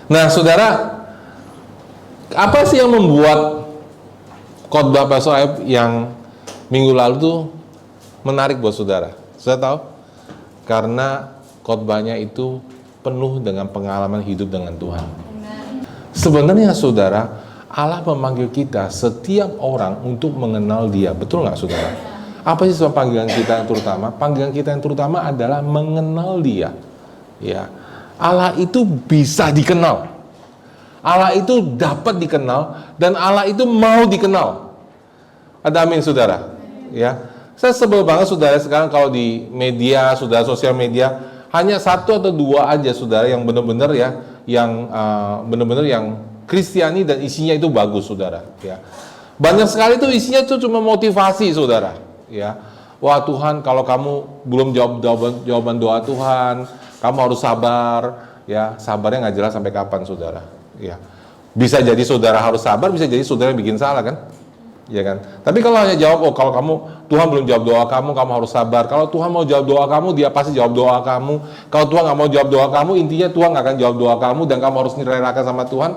Nah, saudara, apa sih yang membuat khotbah Pastor Ayub yang minggu lalu tuh menarik buat saudara? Saudara tahu? Karena khotbahnya itu penuh dengan pengalaman hidup dengan Tuhan. Sebenarnya saudara, Allah memanggil kita setiap orang untuk mengenal Dia. Betul nggak saudara? Apa sih panggilan kita yang terutama? Panggilan kita yang terutama adalah mengenal Dia. Ya, Allah itu bisa dikenal. Allah itu dapat dikenal dan Allah itu mau dikenal. Ada amin saudara? Ya, saya sebel banget saudara sekarang kalau di media, saudara sosial media hanya satu atau dua aja saudara yang benar-benar ya, yang benar-benar yang Kristiani dan isinya itu bagus saudara. Ya, banyak sekali tuh isinya tuh cuma motivasi saudara. Ya, wah Tuhan kalau kamu belum jawab jawaban doa Tuhan, kamu harus sabar. Ya, sabarnya nggak jelas sampai kapan saudara. Ya, bisa jadi saudara harus sabar, bisa jadi saudara yang bikin salah kan, ya kan. Tapi kalau hanya jawab, oh kalau kamu Tuhan belum jawab doa kamu, kamu harus sabar. Kalau Tuhan mau jawab doa kamu, Dia pasti jawab doa kamu. Kalau Tuhan nggak mau jawab doa kamu, intinya Tuhan nggak akan jawab doa kamu dan kamu harus direlakan sama Tuhan.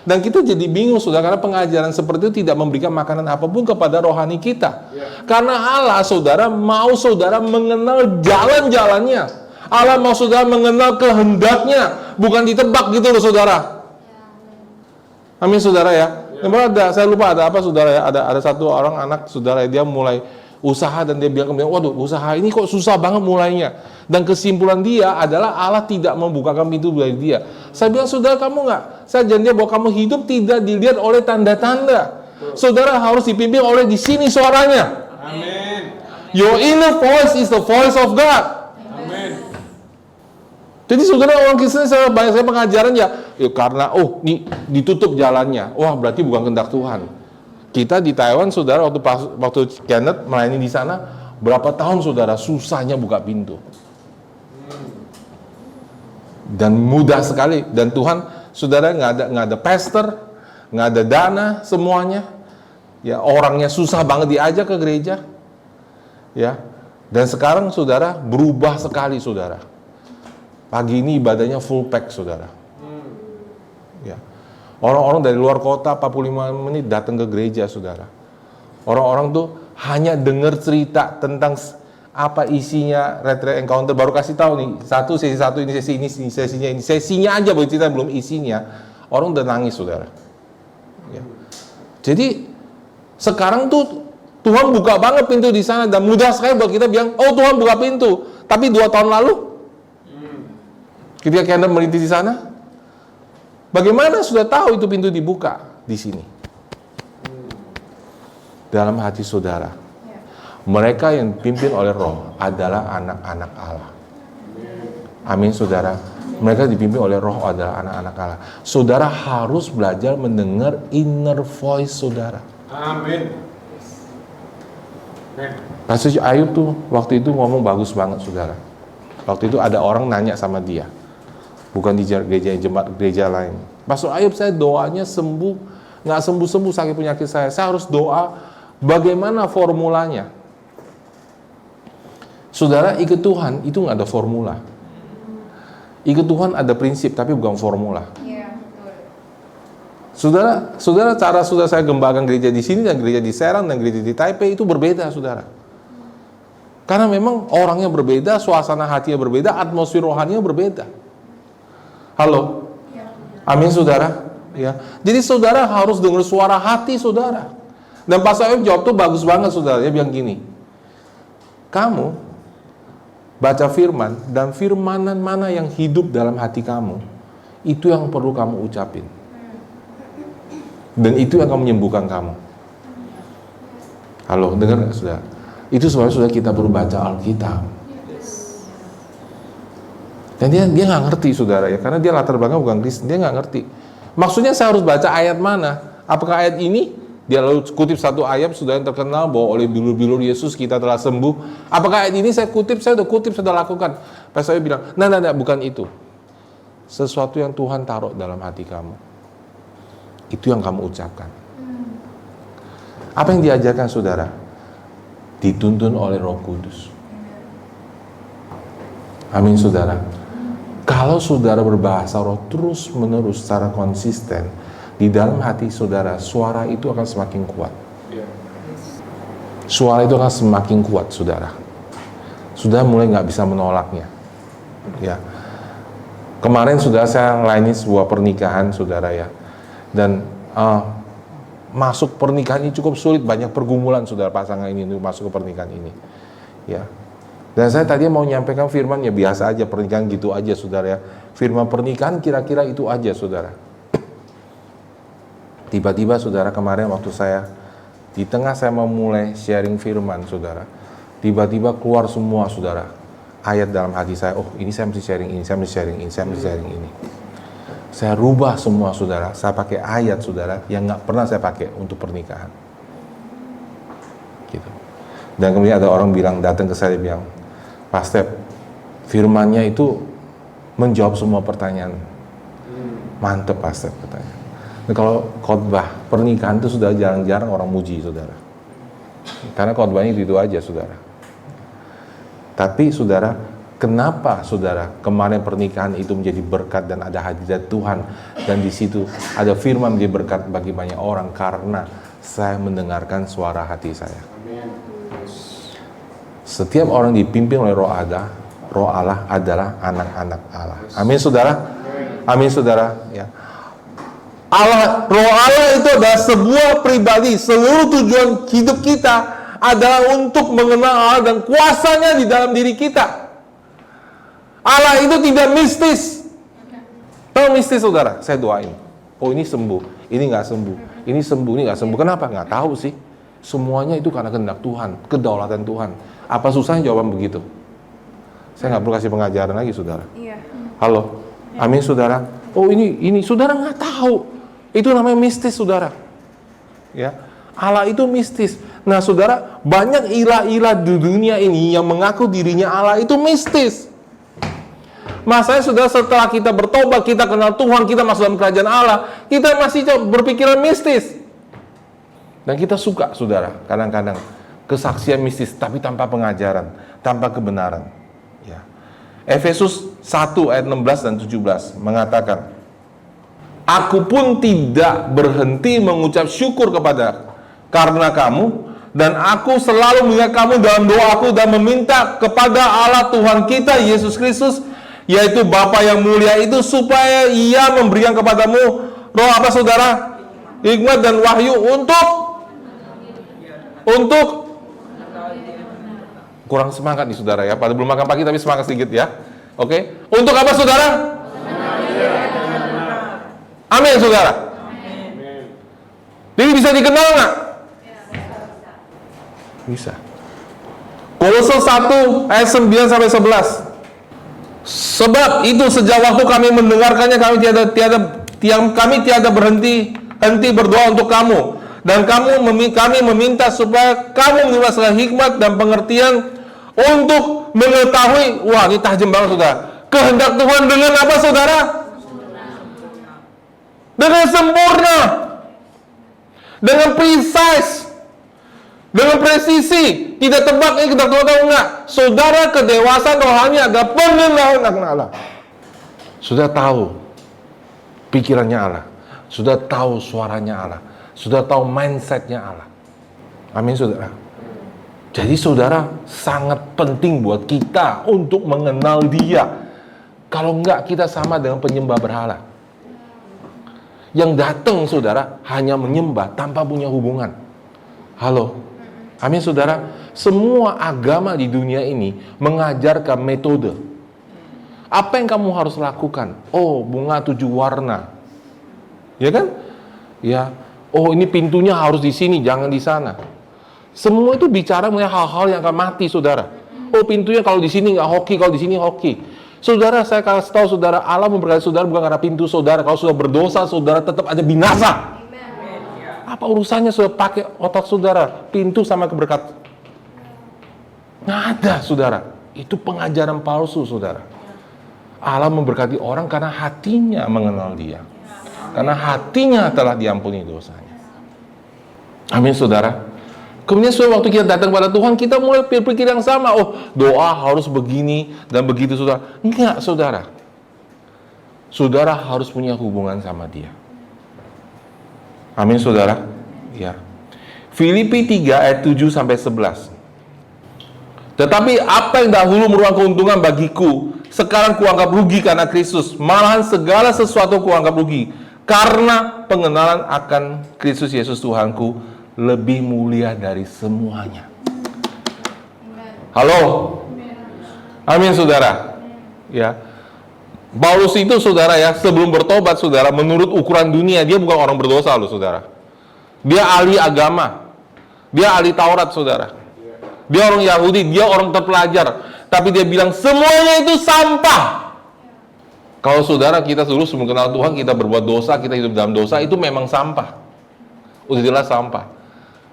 Dan kita jadi bingung saudara, karena pengajaran seperti itu tidak memberikan makanan apapun kepada rohani kita. Karena Allah saudara mau saudara mengenal jalan-jalannya. Allah mau saudara mengenal kehendaknya, bukan ditebak gitu loh saudara. Amin saudara ya. Saya lupa ada apa saudara ya. Ada satu orang anak saudara, dia mulai usaha dan dia bilang kemudian, waduh usaha ini kok susah banget mulainya. Dan kesimpulan dia adalah Allah tidak membukakan pintu bagi dia. Saya bilang saudara kamu nggak, saya janji bahwa kamu hidup tidak dilihat oleh tanda-tanda. Saudara harus dipimpin oleh di sini suaranya. Amin. Your inner voice is the voice of God. Jadi saudara orang Kristen banyak saya pengajaran ya karena ini ditutup jalannya. Wah, berarti bukan kehendak Tuhan. Kita di Taiwan saudara waktu Kenneth melayani di sana berapa tahun saudara susahnya buka pintu. Dan mudah sekali dan Tuhan saudara nggak ada pastor, nggak ada dana semuanya. Ya, orangnya susah banget diajak ke gereja. Ya. Dan sekarang saudara berubah sekali saudara. Pagi ini ibadahnya full pack saudara. Ya. Orang-orang dari luar kota 45 menit datang ke gereja saudara. Orang-orang tuh hanya dengar cerita tentang apa isinya retreat encounter, baru kasih tahu nih sesi satu ini sesinya aja baru cerita belum isinya. Orang udah nangis saudara. Ya. Jadi sekarang tuh Tuhan buka banget pintu di sana dan mudah sekali buat kita bilang, oh Tuhan buka pintu. Tapi 2 tahun lalu ketika Kenneth merintis di sana, bagaimana sudah tahu itu pintu dibuka di sini? Dalam hati saudara, mereka yang dipimpin oleh Roh adalah anak-anak Allah. Amin saudara. Mereka dipimpin oleh Roh adalah anak-anak Allah. Saudara harus belajar mendengar inner voice saudara. Amin. Pastor Ayub tuh waktu itu ngomong bagus banget saudara. Waktu itu ada orang nanya sama dia. Bukan di gereja lain. Pastor Ayub, saya doanya sembuh, nggak sembuh sakit penyakit saya harus doa, bagaimana formulanya? Saudara, ikut Tuhan itu nggak ada formula. Ikut Tuhan ada prinsip, tapi bukan formula. Saudara, cara saya gembalakan gereja di sini dan gereja di Serang dan gereja di Taipei itu berbeda, saudara. Karena memang orangnya berbeda, suasana hatinya berbeda, atmosfer rohaninya berbeda. Halo, amin saudara. Ya, jadi saudara harus dengar suara hati saudara. Dan Pastor Ayub jawab tuh bagus banget saudara. Dia bilang gini, kamu baca firman dan firmanan mana yang hidup dalam hati kamu, itu yang perlu kamu ucapin. Dan itu yang akan menyembuhkan kamu. Halo, dengar nggak saudara? Itu sebabnya saudara kita perlu baca Alkitab. Dan dia nggak ngerti saudara ya, karena dia latar belakang bukan Kristen, dia nggak ngerti. Maksudnya saya harus baca ayat mana? Apakah ayat ini? Dia lalu kutip satu ayat sudah yang terkenal bahwa oleh bilur-bilur Yesus kita telah sembuh. Apakah ayat ini saya sudah lakukan? Pas saya bilang, nah, bukan itu. Sesuatu yang Tuhan taruh dalam hati kamu, itu yang kamu ucapkan. Apa yang diajarkan saudara? Dituntun oleh Roh Kudus. Amin saudara. Kalau saudara berbahasa roh terus menerus secara konsisten, di dalam hati saudara, suara itu akan semakin kuat. Suara itu akan semakin kuat, saudara. Sudah mulai nggak bisa menolaknya. Ya. Kemarin saudara saya layani sebuah pernikahan, saudara ya. Dan masuk pernikahan ini cukup sulit, banyak pergumulan saudara pasangan ini untuk masuk ke pernikahan ini. Ya. Dan saya tadi mau menyampaikan firman, ya biasa aja pernikahan gitu aja saudara ya. Firman pernikahan kira-kira itu aja saudara. Tiba-tiba saudara kemarin waktu saya di tengah saya memulai sharing firman saudara, tiba-tiba keluar semua saudara ayat dalam hati saya. Oh ini saya mesti sharing ini, saya mesti sharing ini, saya mesti sharing ini. Saya rubah semua saudara, saya pakai ayat saudara yang nggak pernah saya pakai untuk pernikahan. Gitu. Dan kemudian ada orang bilang, datang ke saya bilang, Pak Step, firmannya itu menjawab semua pertanyaan. Mantep Pak Step katanya. Nah, kalau khotbah pernikahan itu sudah jarang-jarang orang muji saudara. Karena khotbahnya itu aja saudara. Tapi saudara, kenapa saudara kemarin pernikahan itu menjadi berkat dan ada hadirat Tuhan, dan di situ ada firman menjadi berkat bagi banyak orang? Karena saya mendengarkan suara hati saya. Setiap orang dipimpin oleh Roh Allah adalah anak-anak Allah. Amin saudara. Amin saudara. Ya. Roh Allah itu adalah sebuah pribadi. Seluruh tujuan hidup kita adalah untuk mengenal Allah dan kuasanya di dalam diri kita. Allah itu tidak mistis. Tahu mistis saudara? Saya doain. Oh ini sembuh, ini nggak sembuh, ini sembuh, ini nggak sembuh. Kenapa? Nggak tahu sih. Semuanya itu karena kehendak Tuhan, kedaulatan Tuhan. Apa susahnya jawaban begitu? Saya nggak perlu kasih pengajaran lagi saudara. Iya. Halo, amin saudara. Oh ini saudara nggak tahu. Itu namanya mistis saudara. Ya, Allah itu mistis. Nah saudara, banyak ilah-ilah di dunia ini yang mengaku dirinya Allah itu mistis. Masanya saudara, setelah kita bertobat, kita kenal Tuhan, kita masuk dalam kerajaan Allah, kita masih berpikiran mistis. Dan kita suka saudara, kadang-kadang kesaksian mistis tapi tanpa pengajaran, tanpa kebenaran. Ya. Efesus 1 ayat 16 dan 17 mengatakan, Aku pun tidak berhenti mengucap syukur karena kamu, dan aku selalu mengingat kamu dalam doaku dan meminta kepada Allah Tuhan kita Yesus Kristus, yaitu Bapa yang mulia itu, supaya Ia memberikan kepadamu roh apa saudara? Hikmat dan wahyu untuk kurang semangat nih saudara ya. Pada belum makan pagi tapi semangat sedikit ya. Oke. Untuk apa saudara? Amin saudara. Amin. Jadi bisa dikenal nggak? Bisa. Kolose 1 ayat 9 sampai 11. Sebab itu sejak waktu kami mendengarkannya, kami tiada berhenti berdoa untuk kamu, dan kami meminta supaya kamu menerima segala hikmat dan pengertian untuk mengetahui, wah ini tajam banget saudara, kehendak Tuhan dengan apa saudara? Dengan sempurna, dengan precise, dengan presisi, tidak tebak ini kehendak Tuhan atau enggak. Saudara, kedewasaan rohani adalah pengenalan akan Allah. Sudah tahu pikirannya Allah, sudah tahu suaranya Allah, sudah tahu mindsetnya Allah. Amin saudara. Jadi saudara, sangat penting buat kita untuk mengenal Dia. Kalau enggak, kita sama dengan penyembah berhala yang datang saudara hanya menyembah tanpa punya hubungan. Halo, amin saudara. Semua agama di dunia ini mengajarkan metode. Apa yang kamu harus lakukan? Oh, bunga 7 warna, ya kan? Ya, oh ini pintunya harus di sini, jangan di sana. Semua itu bicara mengenai hal-hal yang akan mati saudara. Oh pintunya kalau di sini nggak hoki, kalau di sini hoki. Saudara, saya kasih tahu saudara, Allah memberkati saudara bukan karena pintu saudara. Kalau sudah berdosa, saudara tetap ada binasa. Apa urusannya sudah pakai otak saudara? Pintu sama keberkatan. Nggak ada, saudara. Itu pengajaran palsu, saudara. Allah memberkati orang karena hatinya mengenal Dia. Karena hatinya telah diampuni dosanya. Amin, saudara. Kemudian waktu kita datang pada Tuhan, kita mulai berpikir yang sama. Oh, doa harus begini dan begitu, saudara. Enggak, saudara. saudara harus punya hubungan sama dia. Amin, saudara. Ya. Filipi 3 ayat 7 sampai 11. Tetapi apa yang dahulu merupakan keuntungan bagiku, sekarang kuanggap rugi karena Kristus. Malahan segala sesuatu kuanggap rugi, karena pengenalan akan Kristus Yesus Tuhanku lebih mulia dari semuanya. Halo? Amin, saudara. Ya. Paulus itu, saudara ya, sebelum bertobat, saudara, menurut ukuran dunia, dia bukan orang berdosa loh, saudara. Dia ahli agama. Dia ahli Taurat, saudara. Dia orang Yahudi, dia orang terpelajar. Tapi dia bilang semuanya itu sampah. Kalau saudara kita dulu sebelum kenal Tuhan, kita berbuat dosa, kita hidup dalam dosa, itu memang sampah. Udah jelas sampah.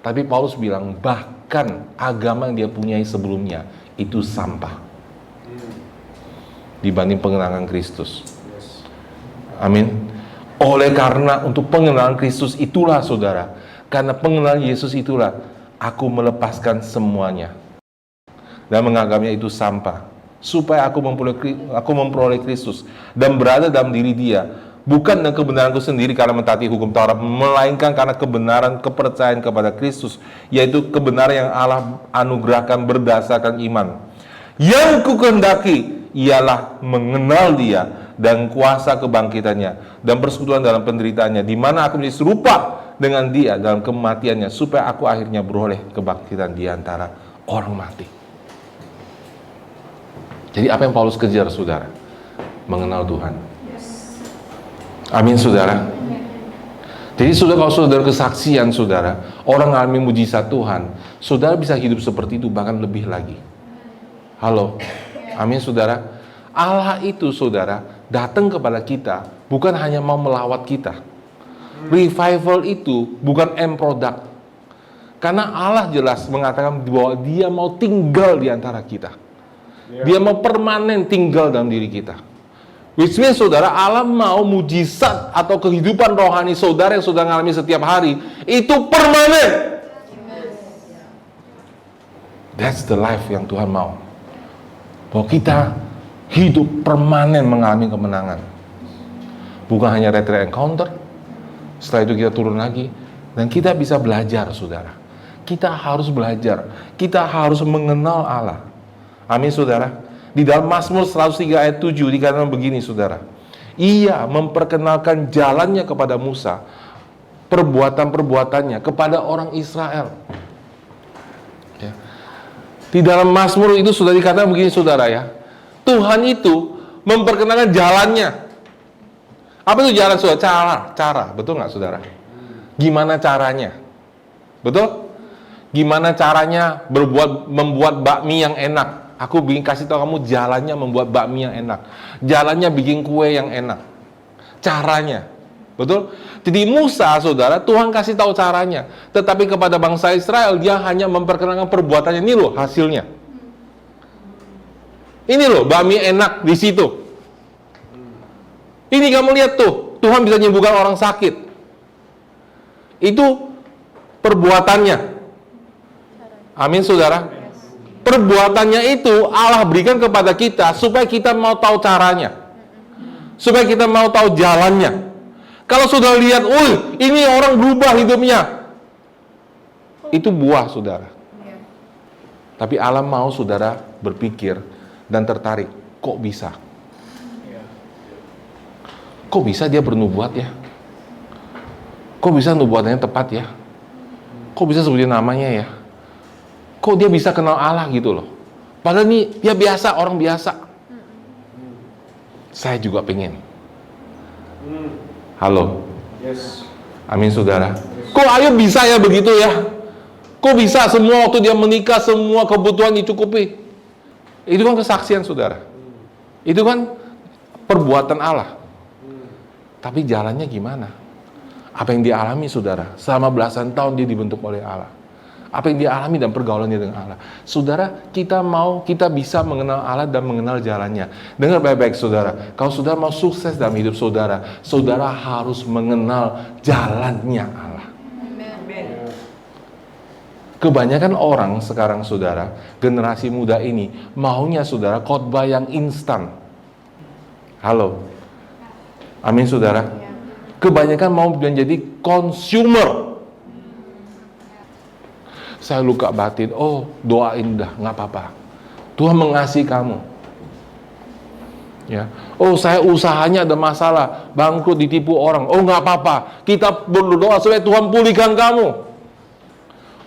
Tapi Paulus bilang bahkan agama yang dia punyai sebelumnya itu sampah dibanding pengenalan Kristus. Amin. Oleh karena untuk pengenalan Kristus itulah, saudara, karena pengenalan Yesus itulah aku melepaskan semuanya dan menganggapnya itu sampah, supaya aku memperoleh Kristus dan berada dalam diri Dia, bukan dengan kebenaranku sendiri karena mentaati hukum Taurat, melainkan karena kebenaran kepercayaan kepada Kristus, yaitu kebenaran yang Allah anugerahkan berdasarkan iman. Yang kukehendaki ialah mengenal Dia dan kuasa kebangkitannya dan persekutuan dalam penderitaannya, di mana aku menjadi serupa dengan Dia dalam kematiannya, supaya aku akhirnya beroleh kebangkitan di antara orang mati. Jadi apa yang Paulus kejar, saudara? Mengenal Tuhan. Amin, saudara. Jadi saudara, kalau saudara kesaksian, saudara, orang mengalami mujizat Tuhan, saudara bisa hidup seperti itu, bahkan lebih lagi. Halo. Amin, saudara. Allah itu, saudara, datang kepada kita bukan hanya mau melawat kita. Revival itu bukan end product. Karena Allah jelas mengatakan bahwa Dia mau tinggal di antara kita. Dia mau permanen tinggal dalam diri kita. Which means, saudara, Allah mau mujizat atau kehidupan rohani saudara yang saudara alami setiap hari itu permanen. That's the life yang Tuhan mau. Bahwa kita hidup permanen mengalami kemenangan. Bukan hanya retreat encounter, setelah itu kita turun lagi, dan kita bisa belajar, saudara. Kita harus belajar, kita harus mengenal Allah. Amin, saudara. Di dalam Mazmur 103 ayat 7 dikatakan begini, saudara. Ia memperkenalkan jalannya kepada Musa, perbuatan-perbuatannya kepada orang Israel. Ya. Di dalam Mazmur itu sudah dikatakan begini, saudara ya. Tuhan itu memperkenalkan jalannya. Apa itu jalan, saudara? Cara. Betul nggak, saudara? Gimana caranya? Betul? Gimana caranya membuat bakmi yang enak? Aku bikin kasih tahu kamu jalannya membuat bakmi yang enak. Jalannya bikin kue yang enak. Caranya. Betul? Jadi Musa, saudara, Tuhan kasih tahu caranya. Tetapi kepada bangsa Israel, dia hanya memperkenalkan perbuatannya. Ini loh hasilnya. Ini loh, bakmi enak di situ. Ini kamu lihat tuh, Tuhan bisa menyembuhkan orang sakit. Itu perbuatannya. Amin, saudara. Perbuatannya itu Allah berikan kepada kita supaya kita mau tahu caranya. Supaya kita mau tahu jalannya. Kalau sudah lihat, ini orang berubah hidupnya. Itu buah, saudara. Tapi Allah mau saudara berpikir dan tertarik, kok bisa? Kok bisa dia bernubuat ya? Kok bisa nubuatannya tepat ya? Kok bisa sebutin namanya ya? Kok dia bisa kenal Allah gitu loh? Padahal ini dia biasa, orang biasa. Saya juga pengen. Halo. Amin, saudara. Kok Ayub bisa ya begitu ya? Kok bisa semua waktu dia menikah semua kebutuhan dicukupi? Itu kan kesaksian, saudara. Itu kan perbuatan Allah. Tapi jalannya gimana? Apa yang dia alami, saudara? Selama belasan tahun dia dibentuk oleh Allah. Apa yang dia alami dan pergaulannya dengan Allah. Saudara, kita bisa mengenal Allah dan mengenal jalannya. Dengar baik-baik, saudara. Kalau saudara mau sukses dalam hidup saudara, saudara harus mengenal jalannya Allah. Kebanyakan orang sekarang, saudara, generasi muda ini, maunya, saudara, khotbah yang instan. Halo. Amin saudara. Kebanyakan mau menjadi consumer. Saya luka batin, oh doain dah, nggak apa-apa. Tuhan mengasihi kamu. Ya. Oh saya usahanya ada masalah, bangkrut, ditipu orang. Oh nggak apa-apa, kita berdoa supaya Tuhan pulihkan kamu.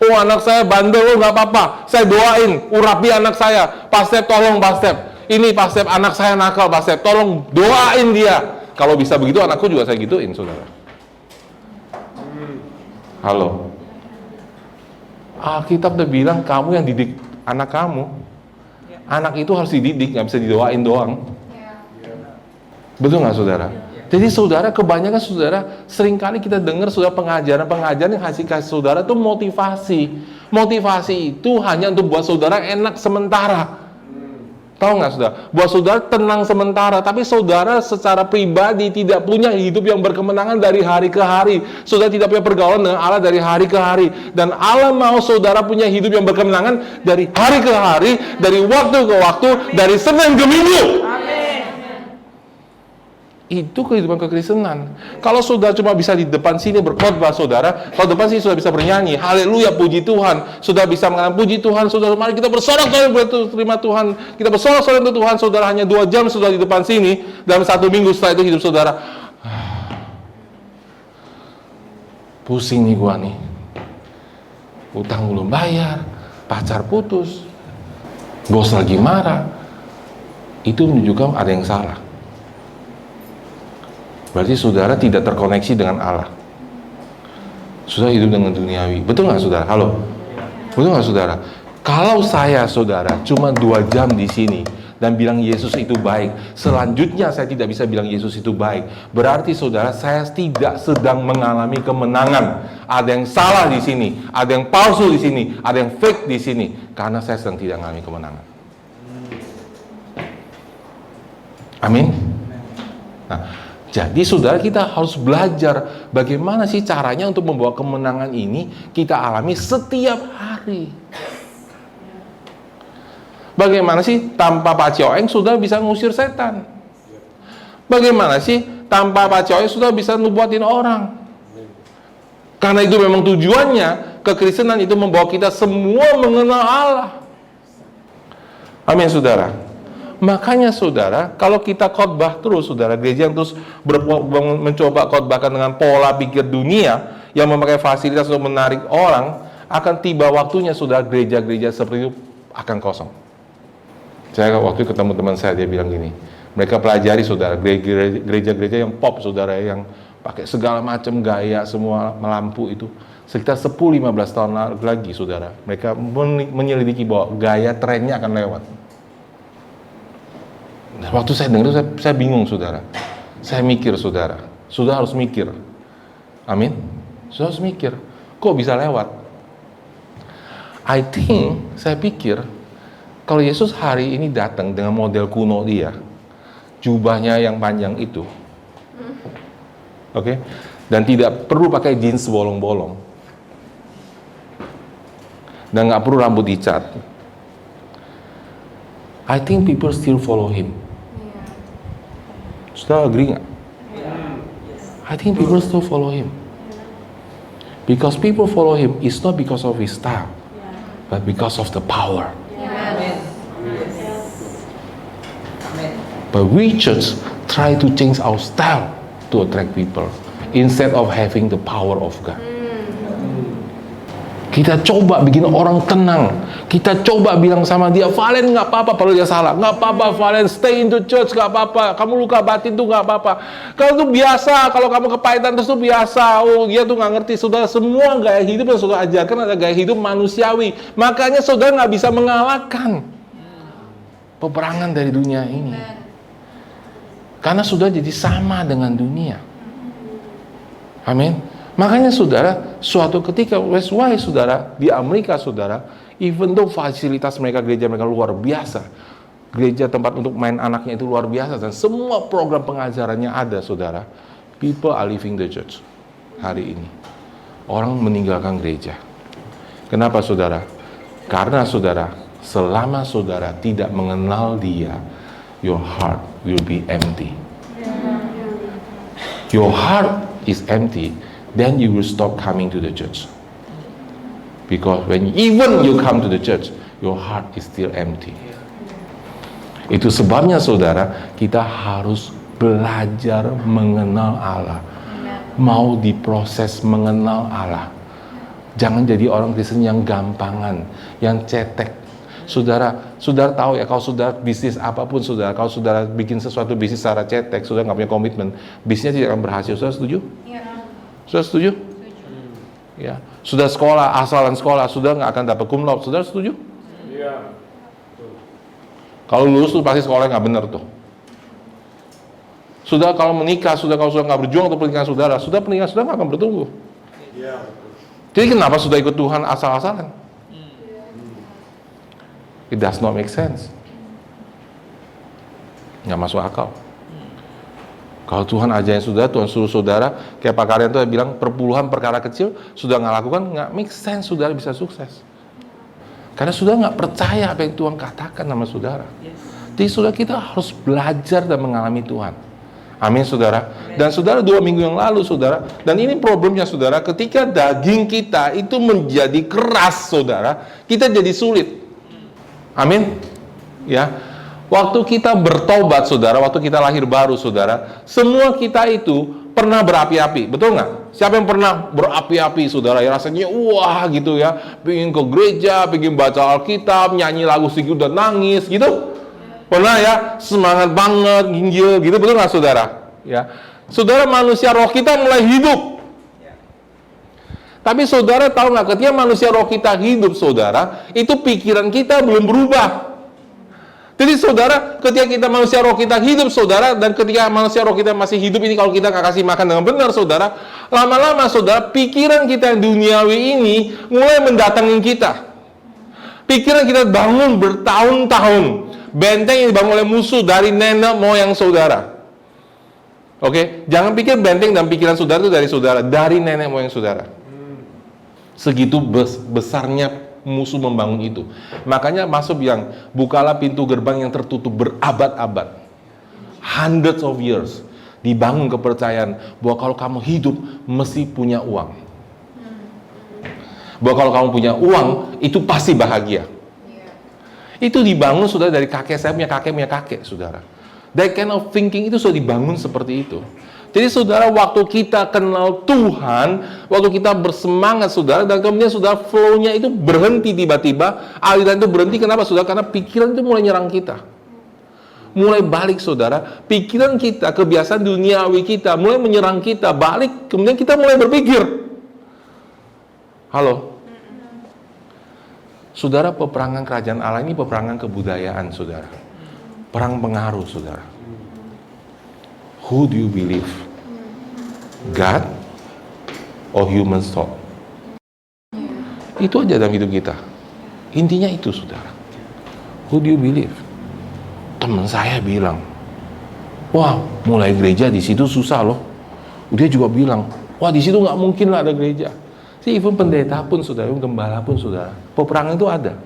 Oh anak saya bandel, oh nggak apa-apa, saya doain, urapi anak saya. Pastor tolong Pastor, ini Pastor anak saya nakal Pastor, tolong doain dia. Kalau bisa begitu anakku juga saya gituin saudara. Halo. Alkitab udah bilang kamu yang didik anak kamu. Anak itu harus dididik, nggak bisa didoain doang. Betul nggak saudara? Jadi saudara, kebanyakan saudara seringkali kita dengar saudara pengajaran yang kasih saudara itu motivasi. Motivasi itu hanya untuk buat saudara enak sementara. Tahu nggak saudara? Buat saudara tenang sementara, tapi saudara secara pribadi tidak punya hidup yang berkemenangan dari hari ke hari. Saudara tidak punya pergaulan dengan Allah dari hari ke hari. Dan Allah mau saudara punya hidup yang berkemenangan dari hari ke hari, dari waktu ke waktu, dari Senin ke Minggu. Itu kehidupan kekristenan. Kalau saudara cuma bisa di depan sini berkhotbah saudara, kalau depan sini sudah bisa bernyanyi, haleluya, puji Tuhan, sudah bisa mengatakan puji Tuhan, saudara, mari kita bersorak-sorai terima Tuhan, kita bersorak-sorai untuk Tuhan, saudara, hanya 2 jam sudah di depan sini, dalam 1 minggu setelah itu hidup saudara, pusing nih gua nih, utang belum bayar, pacar putus, bos lagi marah, itu menunjukkan ada yang salah. Berarti saudara tidak terkoneksi dengan Allah. Saudara hidup dengan duniawi. Betul nggak saudara? Halo? Betul nggak saudara? Kalau saya saudara cuma 2 jam di sini dan bilang Yesus itu baik, selanjutnya saya tidak bisa bilang Yesus itu baik, berarti saudara saya tidak sedang mengalami kemenangan. Ada yang salah di sini, ada yang palsu di sini, ada yang fake di sini, karena saya sedang tidak mengalami kemenangan. Amin. Nah, jadi saudara, kita harus belajar bagaimana sih caranya untuk membawa kemenangan ini kita alami setiap hari. Bagaimana sih tanpa Pak Cioeng saudara bisa ngusir setan? Bagaimana sih tanpa Pak Cioeng saudara bisa nubuatin orang? Karena itu memang tujuannya, kekristenan itu membawa kita semua mengenal Allah. Amin saudara. Makanya saudara, kalau kita khotbah terus saudara, gereja yang terus mencoba khotbahkan dengan pola pikir dunia yang memakai fasilitas untuk menarik orang, akan tiba waktunya saudara gereja-gereja seperti itu akan kosong. Saya waktu ketemu teman saya, dia bilang gini, mereka pelajari saudara gereja-gereja yang pop saudara, yang pakai segala macam gaya semua melampu itu, sekitar 10-15 tahun lagi saudara, mereka menyelidiki bahwa gaya trennya akan lewat. Waktu saya dengar, saya bingung saudara. Saya mikir saudara harus mikir. Amin. Saudara harus mikir, kok bisa lewat? Saya pikir kalau Yesus hari ini datang dengan model kuno dia, jubahnya yang panjang itu, oke, dan tidak perlu pakai jeans bolong-bolong, dan nggak perlu rambut dicat, I think people still follow him. Saudara agree nggak? I think people still follow him. Because people follow him is not because of his style, but because of the power. But we church try to change our style to attract people instead of having the power of God. Kita coba bikin orang tenang. Kita coba bilang sama dia, Valen nggak apa-apa kalau dia salah. Nggak apa-apa Valen, stay in the church, nggak apa-apa. Kamu luka batin tuh nggak apa-apa. Kalau itu biasa, kalau kamu kepahitan terus tuh biasa. Oh dia tuh nggak ngerti. Saudara, semua gaya hidup yang saudara ajarkan ada gaya hidup manusiawi. Makanya saudara nggak bisa mengalahkan peperangan dari dunia ini. Karena sudah jadi sama dengan dunia. Amin. Makanya saudara, suatu ketika West Why saudara, di Amerika saudara, even though fasilitas mereka, gereja mereka luar biasa, gereja tempat untuk main anaknya itu luar biasa, dan semua program pengajarannya ada saudara, people are leaving the church hari ini. Orang meninggalkan gereja. Kenapa saudara? Karena saudara, selama saudara tidak mengenal dia, your heart will be empty. your heart is empty, then you will stop coming to the church. Because when even you come to the church, your heart is still empty. Itu sebabnya saudara, kita harus belajar mengenal Allah. Mau diproses mengenal Allah. Jangan jadi orang Kristen yang gampangan, yang cetek. Saudara tahu ya, kalau saudara bisnis apapun saudara, kalau saudara bikin sesuatu bisnis secara cetek, saudara nggak punya komitmen, bisnisnya tidak akan berhasil. Saudara setuju? Saudara setuju? Ya. Sudah sekolah, asalan sekolah, sudah nggak akan dapat cum laude. Saudara setuju? Iya. Kalau lulus tuh pasti sekolah nggak benar tuh. Sudah kalau menikah, kalau sudah nggak berjuang untuk pernikahan saudara, pernikahan saudara nggak akan bertumbuh. Iya. Jadi kenapa sudah ikut Tuhan asal-asalan? It does not make sense. Nggak masuk akal. Kalau Tuhan ajarin saudara, Tuhan suruh saudara, kayak Pak Karyan tuh bilang, perpuluhan perkara kecil, sudah nggak lakukan, nggak make sense saudara bisa sukses. Karena saudara nggak percaya apa yang Tuhan katakan sama saudara. Jadi saudara, kita harus belajar dan mengalami Tuhan. Amin saudara. Dan saudara, 2 minggu yang lalu saudara, dan ini problemnya saudara, ketika daging kita itu menjadi keras saudara, kita jadi sulit. Amin. Ya. Waktu kita bertobat saudara, waktu kita lahir baru saudara, semua kita itu pernah berapi-api, betul nggak? Siapa yang pernah berapi-api saudara? Ya rasanya wah gitu ya, pengen ke gereja, pengen baca Alkitab, nyanyi lagu sedikit udah nangis gitu. Pernah ya, semangat banget, ginjil gitu, betul nggak saudara? Ya, saudara, manusia roh kita mulai hidup. Tapi saudara tahu nggak, ketika manusia roh kita hidup saudara, itu pikiran kita belum berubah. Jadi saudara, ketika kita manusia roh kita hidup saudara, dan ketika manusia roh kita masih hidup ini, kalau kita nggak kasih makan dengan benar saudara, lama-lama saudara, pikiran kita yang duniawi ini mulai mendatangin kita. Pikiran kita bangun bertahun-tahun, benteng yang dibangun oleh musuh dari nenek moyang saudara. Oke, jangan pikir benteng dan pikiran saudara itu dari saudara, dari nenek moyang saudara. Segitu besarnya musuh membangun itu. Makanya masuk yang bukalah pintu gerbang yang tertutup berabad-abad, hundreds of years, dibangun kepercayaan bahwa kalau kamu hidup mesti punya uang, bahwa kalau kamu punya uang itu pasti bahagia. Itu dibangun sudah dari kakek saya punya kakek saudara. That kind of thinking itu sudah dibangun seperti itu. Jadi saudara, waktu kita kenal Tuhan, waktu kita bersemangat saudara, dan kemudian saudara flow-nya itu berhenti tiba-tiba, aliran itu berhenti, kenapa saudara? Karena pikiran itu mulai nyerang kita. Mulai balik saudara, pikiran kita, kebiasaan duniawi kita, mulai menyerang kita, balik, kemudian kita mulai berpikir. Halo? Saudara, peperangan kerajaan Allah ini peperangan kebudayaan saudara. Perang pengaruh saudara. Who do you believe? God or human thought? Itu aja dalam hidup kita. Intinya itu saudara. Who do you believe? Teman saya bilang, wah mulai gereja di situ susah loh. Dia juga bilang, wah di situ nggak mungkin lah ada gereja. Si even pendeta pun saudara, gembala pun saudara, peperangan itu ada.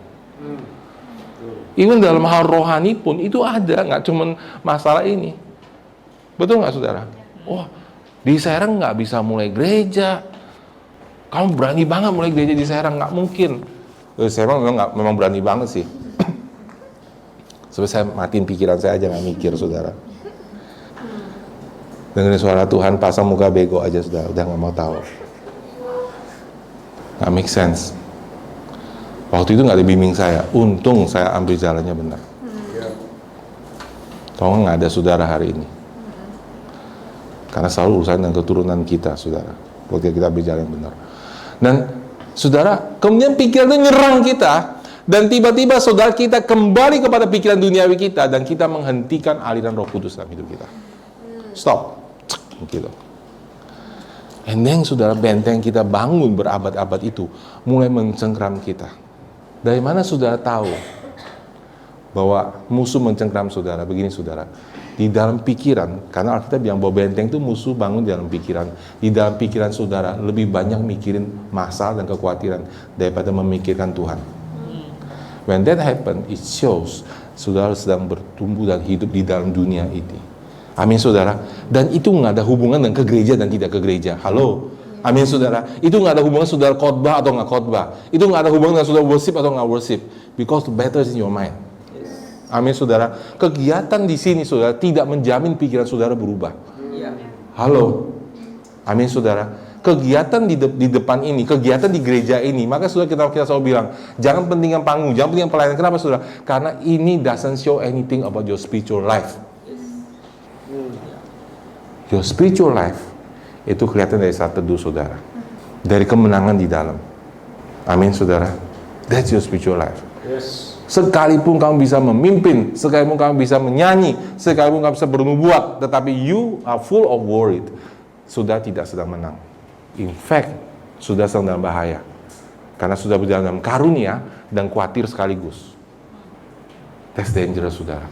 Even dalam hal rohani pun itu ada, nggak cuma masalah ini. Betul nggak saudara? Wah, di Serang nggak bisa mulai gereja. Kamu berani banget mulai gereja di Serang, nggak mungkin. Saya memang berani banget sih. Sebab saya matiin pikiran saya aja, nggak mikir saudara. Dengerin suara Tuhan, pasang muka bego aja saudara, udah nggak mau tahu. Nggak make sense. Waktu itu nggak ada bimbing saya, untung saya ambil jalannya benar. Tahu nggak ada saudara hari ini. Karena selalu urusan dengan keturunan kita, saudara. Waktu kita berjalan yang benar. Dan, saudara, kemudian pikiran itu nyerang kita. Dan tiba-tiba, saudara, kita kembali kepada pikiran duniawi kita. Dan kita menghentikan aliran Roh Kudus dalam hidup kita. Stop. Gitu. And then, saudara, benteng kita bangun berabad-abad itu mulai mencengkram kita. Dari mana saudara tahu bahwa musuh mencengkram saudara? Begini, saudara. Di dalam pikiran, karena Alkitab bilang bahwa benteng itu musuh bangun di dalam pikiran. Di dalam pikiran saudara lebih banyak mikirin masalah dan kekhawatiran daripada memikirkan Tuhan. When that happen, it shows saudara sedang bertumbuh dan hidup di dalam dunia ini. Amin saudara. Dan itu nggak ada hubungan dengan ke gereja dan tidak ke gereja. Halo. Amin saudara. Itu nggak ada hubungan saudara khotbah atau nggak khotbah. Itu nggak ada hubungan dengan saudara worship atau nggak worship. Because the battle is in your mind. Amin saudara. Kegiatan di sini saudara tidak menjamin pikiran saudara berubah. Halo. Amin saudara. Kegiatan di depan ini, kegiatan di gereja ini, maka saudara kita selalu bilang, jangan pentingkan panggung, jangan pentingkan pelayanan. Kenapa saudara? Karena ini doesn't show anything about your spiritual life. Your spiritual life itu kelihatan dari saat teduh saudara, dari kemenangan di dalam. Amin saudara. That's your spiritual life. Sekalipun kamu bisa memimpin, sekalipun kamu bisa menyanyi, sekalipun kamu bisa bernubuat, tetapi you are full of worry, sudah tidak sedang menang. In fact, sudah sedang dalam bahaya. Karena sudah berjalan dalam karunia dan khawatir sekaligus. That's dangerous, saudara.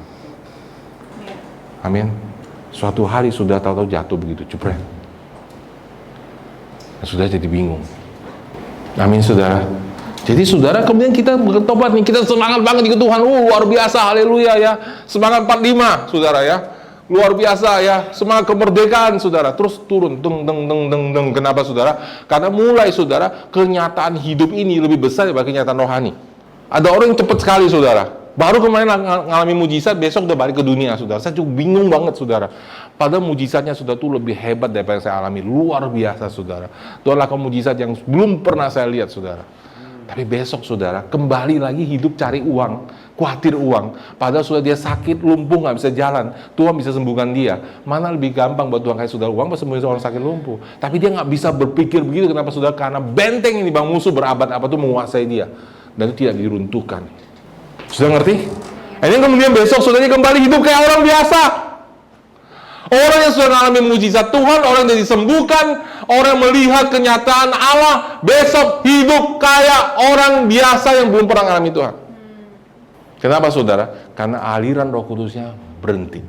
Amin. Suatu hari sudah tahu-tahu jatuh begitu, jepret. Sudah jadi bingung. Amin, saudara. Jadi saudara, kemudian kita bertobat nih, kita semangat banget di Tuhan. Luar biasa, haleluya ya. Semangat 45, saudara ya. Luar biasa ya, semangat kemerdekaan saudara. Terus turun, deng. Kenapa saudara? Karena mulai saudara, kenyataan hidup ini lebih besar daripada kenyataan rohani. Ada orang yang cepat sekali saudara, baru kemarin ngalami mujizat, besok udah balik ke dunia saudara. Saya cukup bingung banget saudara. Padahal mujizatnya sudah tuh lebih hebat daripada yang saya alami. Luar biasa saudara. Itu adalah mujizat yang belum pernah saya lihat saudara. Tapi besok saudara, kembali lagi hidup cari uang, khawatir uang. Padahal sudah dia sakit, lumpuh, nggak bisa jalan. Tuhan bisa sembuhkan dia. Mana lebih gampang buat Tuhan kasih saudara uang, pas sembuhin orang sakit lumpuh. Tapi dia nggak bisa berpikir begitu. Kenapa saudara? Karena benteng ini bang musuh berabad-abad itu menguasai dia. Dan itu tidak diruntuhkan. Sudah ngerti? Ini kemudian besok saudara kembali hidup kayak orang biasa. Orang yang sudah mengalami mujizat Tuhan, orang yang disembuhkan, orang yang melihat kenyataan Allah, besok hidup kayak orang biasa yang belum pernah mengalami Tuhan. Kenapa saudara? Karena aliran Roh Kudusnya berhenti.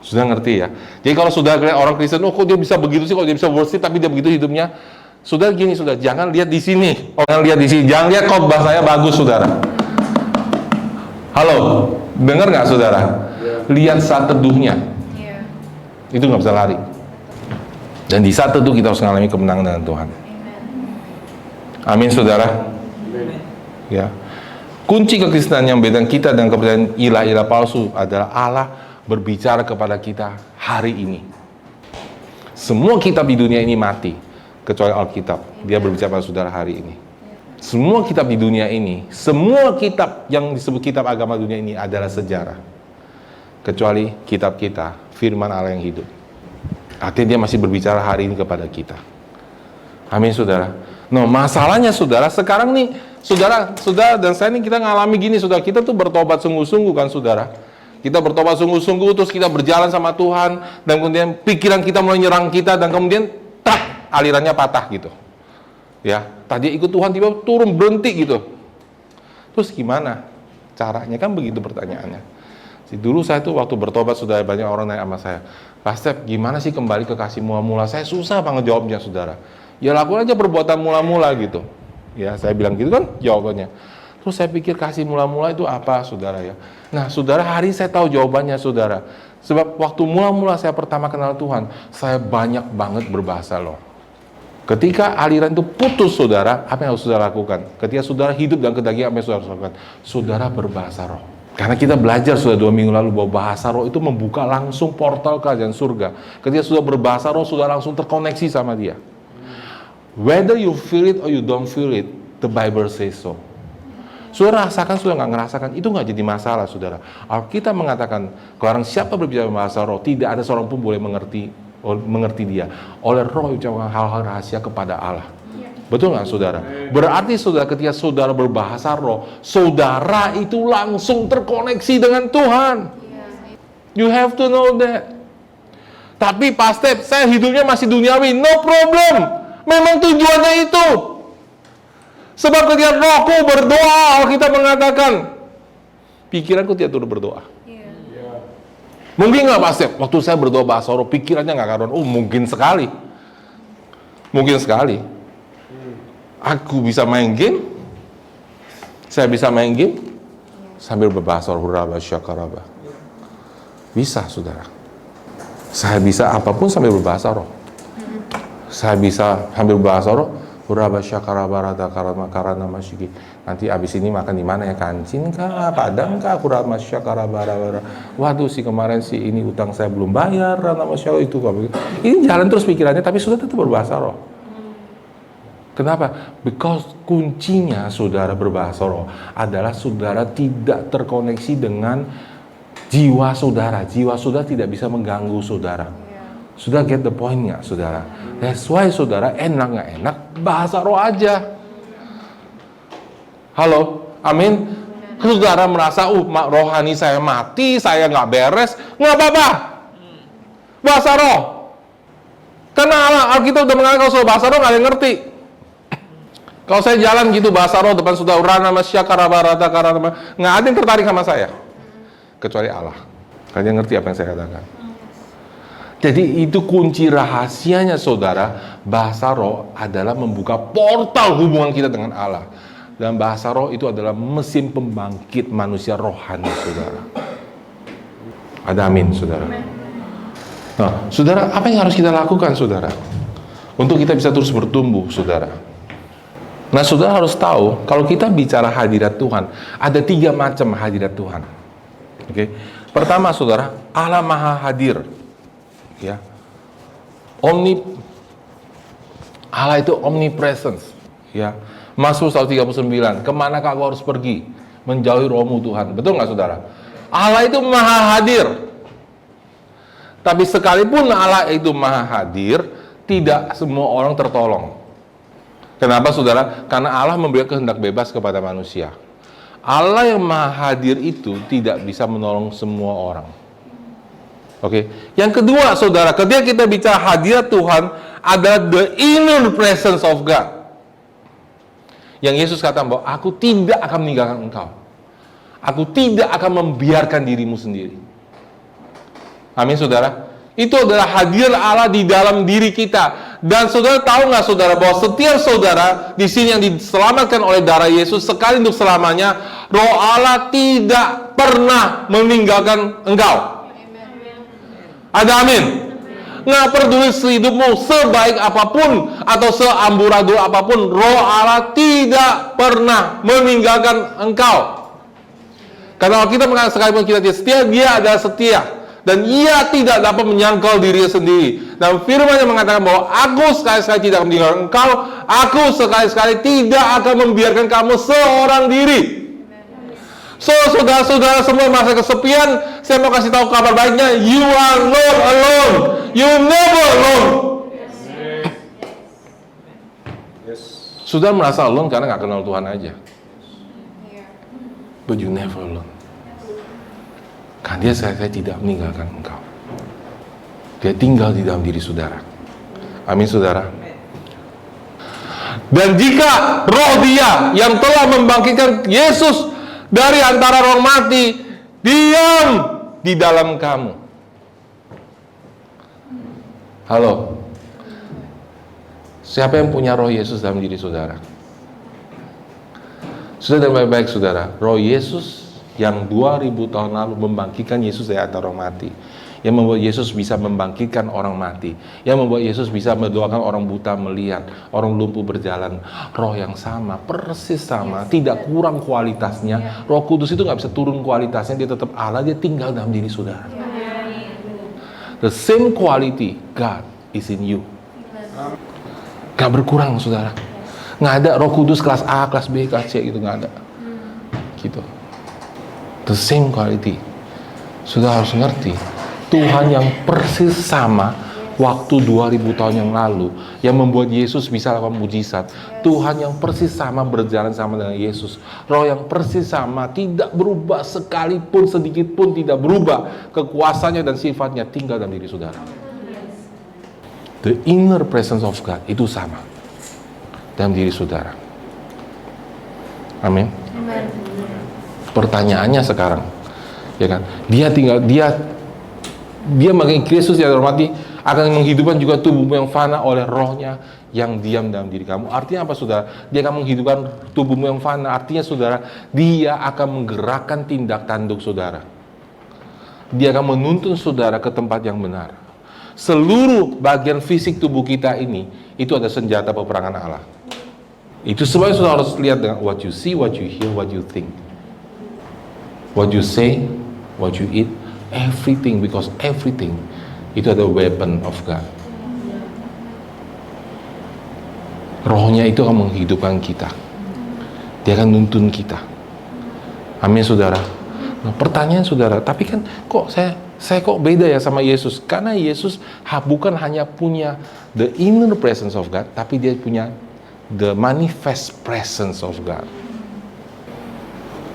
Sudah ngerti ya? Jadi kalau sudah orang Kristen, oh kok dia bisa begitu sih, kok dia bisa worship tapi dia begitu hidupnya. Sudah gini, sudah jangan lihat di sini. Orang lihat di sini, jangan lihat khotbah saya bagus saudara. Halo, dengar nggak saudara? Lihat saat teduhnya. Itu nggak bisa lari. Dan di saat itu kita harus mengalami kemenangan dengan Tuhan. Amin saudara. Ya. Kunci kekristenan yang membedakan kita dan kepercayaan ilah-ilah palsu adalah Allah berbicara kepada kita hari ini. Semua kitab di dunia ini mati kecuali Alkitab. Dia berbicara pada saudara hari ini. Semua kitab di dunia ini, semua kitab yang disebut kitab agama dunia ini adalah sejarah. Kecuali kitab kita, firman Allah yang hidup. Artinya dia masih berbicara hari ini kepada kita. Amin saudara. No, masalahnya saudara, sekarang nih saudara dan saya nih kita ngalami gini saudara. Kita tuh bertobat sungguh-sungguh kan saudara. Kita bertobat sungguh-sungguh, terus kita berjalan sama Tuhan, dan kemudian pikiran kita mulai nyerang kita, dan kemudian tak, alirannya patah gitu. Ya, tadi ikut Tuhan tiba-tiba turun berhenti gitu. Terus gimana caranya, kan begitu pertanyaannya. Dulu saya tuh waktu bertobat sudah banyak orang nanya sama saya, Pastor gimana sih kembali ke kasih mula-mula? Saya susah banget jawabnya saudara. Ya lakukan aja perbuatan mula-mula gitu. Ya saya bilang gitu kan jawabannya. Terus saya pikir kasih mula-mula itu apa saudara ya. Nah saudara, hari saya tahu jawabannya saudara. Sebab waktu mula-mula saya pertama kenal Tuhan, saya banyak banget berbahasa roh. Ketika aliran itu putus saudara, apa yang harus saudara lakukan? Ketika saudara hidup dan kedagingan, apa yang saudara lakukan? Saudara berbahasa roh. Karena kita belajar sudah 2 minggu lalu bahwa bahasa roh itu membuka langsung portal kerajaan surga. Ketika sudah berbahasa roh, sudah langsung terkoneksi sama dia. Whether you feel it or you don't feel it, the Bible says so. Saudara rasakan, sudah nggak ngerasakan, itu nggak jadi masalah saudara. Alkitab mengatakan, barang siapa berbicara bahasa roh, tidak ada seorang pun boleh mengerti dia. Oleh roh ucapkan hal-hal rahasia kepada Allah. Betul nggak saudara? Berarti saudara ketika saudara berbahasa roh, saudara itu langsung terkoneksi dengan Tuhan. You have to know that. Tapi Pastor, saya hidupnya masih duniawi. No problem. Memang tujuannya itu. Sebab ketika rohku berdoa, kita mengatakan, pikiranku tidak turut berdoa. Mungkin nggak Pastor? Waktu saya berdoa bahasa roh, pikirannya nggak karuan. Oh mungkin sekali. Mungkin sekali. Aku bisa main game, saya bisa main game sambil berbahasa roh, huraba syakaraba. Bisa saudara. Saya bisa apapun sambil berbahasa roh. Saya bisa sambil berbahasa roh. Nanti abis ini makan di mana ya, Kancin kah, Padang kah, waduh si kemarin si ini utang saya belum bayar, itu ini jalan terus pikirannya, tapi sudah tetap berbahasa roh. Kenapa? Because kuncinya saudara berbahasa roh adalah saudara tidak terkoneksi dengan jiwa saudara. Jiwa saudara tidak bisa mengganggu saudara. Sudah get the point nggak, saudara? That's why saudara enak nggak enak bahasa roh aja. Halo, amin. Saudara merasa, rohani saya mati, saya nggak beres, nggak apa-apa. Bahasa roh. Karena Alkitab udah mengatakan kalau soal bahasa roh nggak ada yang ngerti. Kalau saya jalan gitu bahasa roh depan saudara, urana masyakara barata karana, nggak ada yang tertarik sama saya, kecuali Allah. Kalian ngerti apa yang saya katakan? Jadi itu kunci rahasianya saudara. Bahasa roh adalah membuka portal hubungan kita dengan Allah. Dan bahasa roh itu adalah mesin pembangkit manusia rohani saudara. Ada amin saudara. Nah saudara, apa yang harus kita lakukan saudara untuk kita bisa terus bertumbuh saudara? Nah saudara harus tahu, kalau kita bicara hadirat Tuhan, ada 3 macam hadirat Tuhan. Oke. Pertama saudara, Allah Maha Hadir. Ya, Allah itu omnipresence. Ya, Mazmur 139. Kemanakah aku harus pergi? Menjauhi rohmu Tuhan. Betul nggak saudara? Allah itu maha hadir. Tapi sekalipun Allah itu maha hadir, tidak semua orang tertolong. Kenapa saudara? Karena Allah memberikan kehendak bebas kepada manusia. Allah yang maha hadir itu tidak bisa menolong semua orang. Oke. Yang kedua, saudara, ketika kita bicara hadirat Tuhan adalah the inner presence of God. Yang Yesus katakan bahwa aku tidak akan meninggalkan engkau. Aku tidak akan membiarkan dirimu sendiri. Amin, saudara. Itu adalah hadirat Allah di dalam diri kita. Dan saudara tahu nggak saudara bahwa setiap saudara di sini yang diselamatkan oleh darah Yesus sekali untuk selamanya, Roh Allah tidak pernah meninggalkan engkau. Ada amin? Nggak peduli hidupmu sebaik apapun atau seamburadul apapun, Roh Allah tidak pernah meninggalkan engkau. Karena kita mengatakan sekalipun kita tidak setia, Dia adalah setia. Dan Ia tidak dapat menyangkal dirinya sendiri. Dan firman-Nya mengatakan bahwa aku sekali-sekali tidak akan meninggalkan engkau, aku sekali-sekali tidak akan membiarkan kamu seorang diri. So, saudara-saudara semua masa kesepian, saya mau kasih tahu kabar baiknya, you are not alone. You never alone. Sudah merasa alone karena nggak kenal Tuhan aja. But you never alone. Karena Dia saya tidak meninggalkan engkau. Dia tinggal di dalam diri saudara. Amin saudara. Dan jika roh Dia yang telah membangkitkan Yesus dari antara orang mati diam di dalam kamu. Halo. Siapa yang punya roh Yesus dalam diri saudara? Sudah dan baik-baik saudara. Roh Yesus yang 2000 tahun lalu membangkitkan Yesus dari antara orang mati. Yang membuat Yesus bisa membangkitkan orang mati, yang membuat Yesus bisa mendoakan orang buta melihat, orang lumpuh berjalan. Roh yang sama, persis sama, tidak kurang kualitasnya. Roh Kudus itu nggak bisa turun kualitasnya, Dia tetap Allah, Dia tinggal dalam diri saudara. The same quality God is in you. Gak berkurang saudara. Nggak ada Roh Kudus kelas A, kelas B, kelas C gitu, nggak ada. Gitu. The same quality. Sudah harus ngerti. Tuhan yang persis sama waktu 2000 tahun yang lalu, yang membuat Yesus bisa lakukan mujizat. Tuhan yang persis sama berjalan sama dengan Yesus. Roh yang persis sama, tidak berubah sekalipun, sedikit pun tidak berubah. Kekuasaannya dan sifatnya tinggal dalam diri saudara. The inner presence of God itu sama dalam diri saudara. Amin. Pertanyaannya sekarang, ya kan? Dia makin Kristus yang terhormati akan menghidupkan juga tubuhmu yang fana oleh rohnya yang diam dalam diri kamu. Artinya apa saudara? Dia akan menghidupkan tubuhmu yang fana. Artinya saudara, Dia akan menggerakkan tindak tanduk saudara. Dia akan menuntun saudara ke tempat yang benar. seluruh bagian fisik tubuh kita ini, itu ada senjata peperangan Allah. Itu semuanya sudah harus lihat dengan what you see, what you hear, what you think. What you say, what you eat, everything, because everything itu ada weapon of God. Rohnya itu akan menghidupkan kita. Dia akan nuntun kita. Amin, saudara. Nah, pertanyaan saudara, tapi kan kok saya kok beda ya sama Yesus? Karena Yesus bukan hanya punya the inner presence of God, tapi dia punya the manifest presence of God.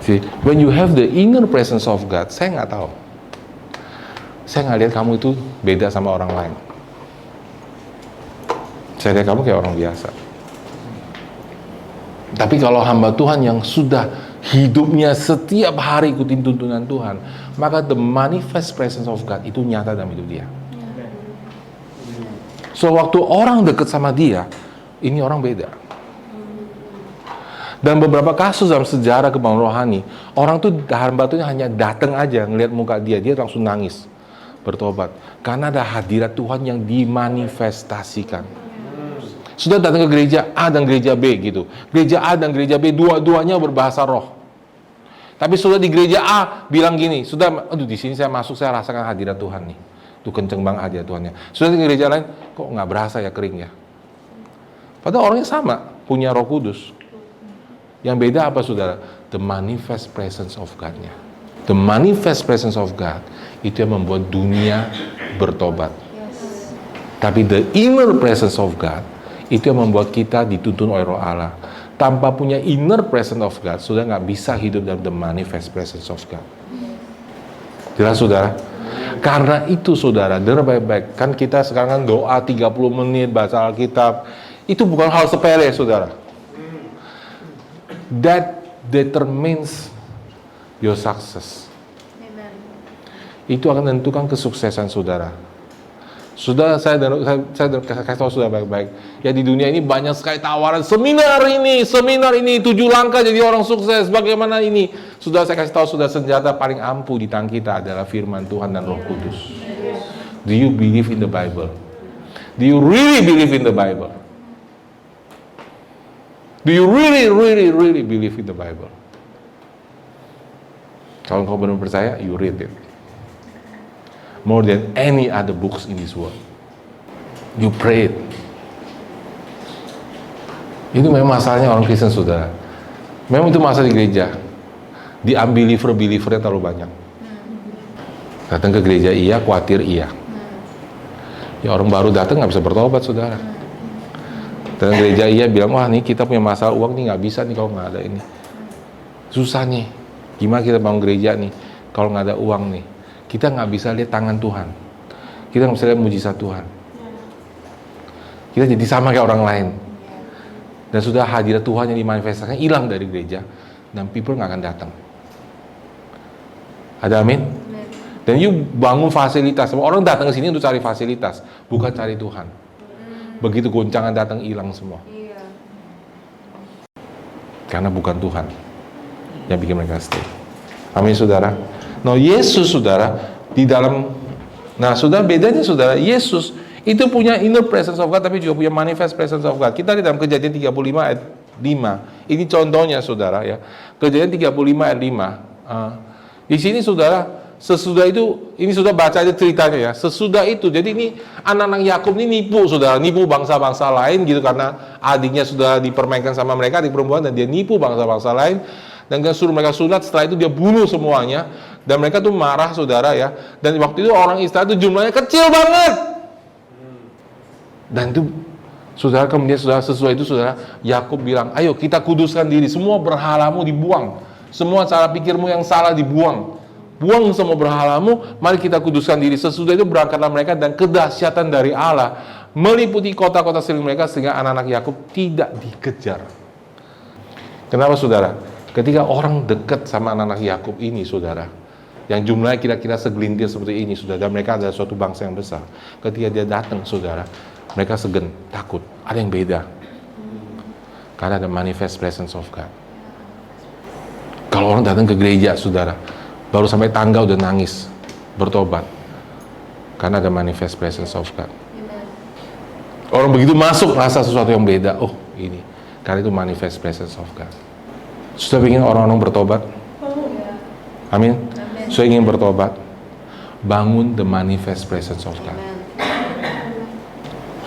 See, when you have the inner presence of God, saya nggak tahu. Saya nggak lihat kamu itu beda sama orang lain. Saya lihat kamu kayak orang biasa. Tapi kalau hamba Tuhan yang sudah hidupnya setiap hari ikutin tuntunan Tuhan, maka the manifest presence of God itu nyata dalam hidup dia. So waktu orang dekat sama dia, ini orang beda. Dan beberapa kasus dalam sejarah kebangunan rohani, orang tuh hamba Tuhan hanya datang aja ngelihat muka dia langsung nangis, bertobat, karena ada hadirat Tuhan yang dimanifestasikan. Sudah datang ke gereja A dan gereja B gitu. Gereja A dan gereja B dua-duanya berbahasa roh. Tapi sudah di gereja A bilang gini, sudah, aduh di sini saya masuk saya rasakan hadirat Tuhan nih. Tuh kenceng banget hadirat Tuhannya. Sudah di gereja lain, kok nggak berasa ya, kering ya. Padahal orangnya sama, punya Roh Kudus. Yang beda apa saudara? The manifest presence of God-nya. The manifest presence of God itu yang membuat dunia bertobat. Tapi the inner presence of God itu yang membuat kita dituntun oleh Roh Allah. Tanpa punya inner presence of God, sudah nggak bisa hidup dalam the manifest presence of God. Jelas saudara? Karena itu saudara, dengar baik-baik. Kan kita sekarang kan doa 30 menit, baca Alkitab. Itu bukan hal sepele saudara. That determines your success. Itu akan menentukan kesuksesan saudara. Sudah saya kasih tahu sudah baik-baik. Ya di dunia ini banyak sekali tawaran seminar ini 7 langkah jadi orang sukses. Bagaimana ini? Sudah saya kasih tahu sudah senjata paling ampuh di tangan kita adalah firman Tuhan dan Roh Kudus. Do you believe in the Bible? Do you really believe in the Bible? Do you really believe in the Bible? Kalau kau benar percaya, you read it. More than any other books in this world. You pray it. Itu memang masalahnya orang Kristen saudara. Memang itu masalah di gereja. Di unbeliever-believernya terlalu banyak. Datang ke gereja iya, khawatir iya. Ya orang baru datang nggak bisa bertobat saudara. Datang ke gereja iya bilang, wah nih kita punya masalah uang nih nggak bisa nih kalau nggak ada ini. Susah nih. Gimana kita bangun gereja nih kalau nggak ada uang nih. Kita nggak bisa lihat tangan Tuhan. Kita nggak bisa lihat mujizat Tuhan. Kita jadi sama kayak orang lain. Dan sudah hadirat Tuhan yang dimanifestasikan hilang dari gereja. Dan people nggak akan datang. Ada amin? Dan you bangun fasilitas. Orang datang ke sini untuk cari fasilitas. Bukan cari Tuhan. Begitu goncangan datang hilang semua. Karena bukan Tuhan yang bikin mereka stay. Amin saudara. Nah, Yesus saudara di dalam, nah sudah bedanya saudara, Yesus itu punya inner presence of God tapi juga punya manifest presence of God. Kita di dalam Kejadian 35 ayat 5. Ini contohnya saudara ya. Kejadian 35 ayat 5. Di sini saudara, sesudah itu ini sudah baca aja ceritanya ya. Sesudah itu, jadi ini anak-anak Yakub ini nipu saudara, nipu bangsa-bangsa lain gitu karena adiknya sudah dipermainkan sama mereka, adik perempuan, dan dia nipu bangsa-bangsa lain. Dan dia suruh mereka sunat, setelah itu dia bunuh semuanya. Dan mereka tuh marah saudara ya. Dan waktu itu orang Israel itu jumlahnya kecil banget. Dan itu saudara, kemudian saudara, sesuai itu saudara, Yakub bilang, ayo kita kuduskan diri. Semua berhalamu dibuang. Semua cara pikirmu yang salah dibuang. Buang semua berhalamu, mari kita kuduskan diri. Sesudah itu berangkatlah mereka dan kedahsyatan dari Allah meliputi kota-kota sekeliling mereka sehingga anak-anak Yakub tidak dikejar. Kenapa saudara? Ketika orang dekat sama anak-anak Yakub ini, saudara, yang jumlahnya kira-kira segelintir seperti ini, saudara, dan mereka adalah suatu bangsa yang besar. Ketika dia datang, saudara, mereka segan, takut, ada yang beda. Karena ada manifest presence of God. Kalau orang datang ke gereja, saudara, baru sampai tangga udah nangis, bertobat. Karena ada manifest presence of God. Orang begitu masuk rasa sesuatu yang beda. Oh ini, karena itu manifest presence of God. Sudah ingin orang-orang bertobat? Amin. Sudah ingin bertobat? Bangun the manifest presence of God.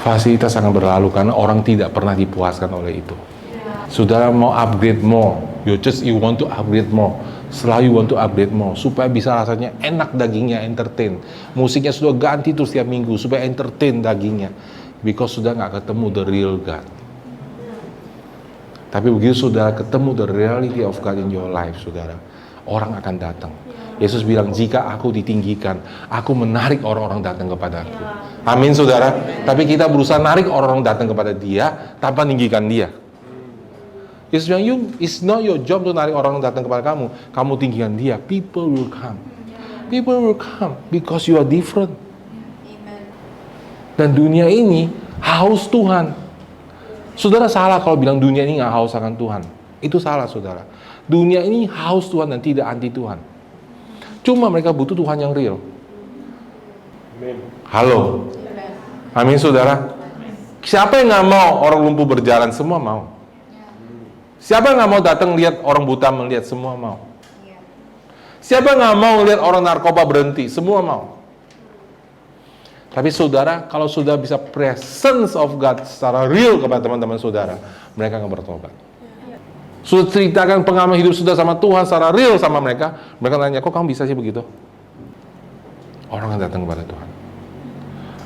Fasilitas akan berlalu karena orang tidak pernah dipuaskan oleh itu. Saudara mau upgrade more, you want to upgrade more. Selalu you want to upgrade more supaya bisa rasanya enak dagingnya, entertain. Musiknya sudah ganti terus tiap minggu supaya entertain dagingnya. Because sudah nggak ketemu the real God. Tapi begitu saudara ketemu the reality of God in your life, saudara, orang akan datang. Yesus bilang, jika aku ditinggikan, aku menarik orang-orang datang kepada aku. Amin, saudara. Tapi kita berusaha narik orang-orang datang kepada Dia tanpa meninggikan Dia. Yesus bilang, it's not your job to narik orang datang kepada kamu. Kamu tinggikan Dia, people will come. People will come because you are different. Dan dunia ini haus Tuhan. Saudara salah kalau bilang dunia ini nggak haus akan Tuhan. Itu salah, saudara. Dunia ini haus Tuhan dan tidak anti Tuhan. Cuma mereka butuh Tuhan yang real. Halo. Amin, saudara. Siapa yang nggak mau orang lumpuh berjalan? Semua mau. Siapa yang nggak mau datang lihat orang buta melihat? Semua mau. Siapa yang nggak mau lihat orang narkoba berhenti? Semua mau. Tapi saudara, kalau sudah bisa presence of God secara real kepada teman-teman saudara, mereka akan bertobat. Sudah ceritakan pengalaman hidup sudah sama Tuhan secara real sama mereka, mereka nanya, kok kamu bisa sih begitu? Orang akan datang kepada Tuhan.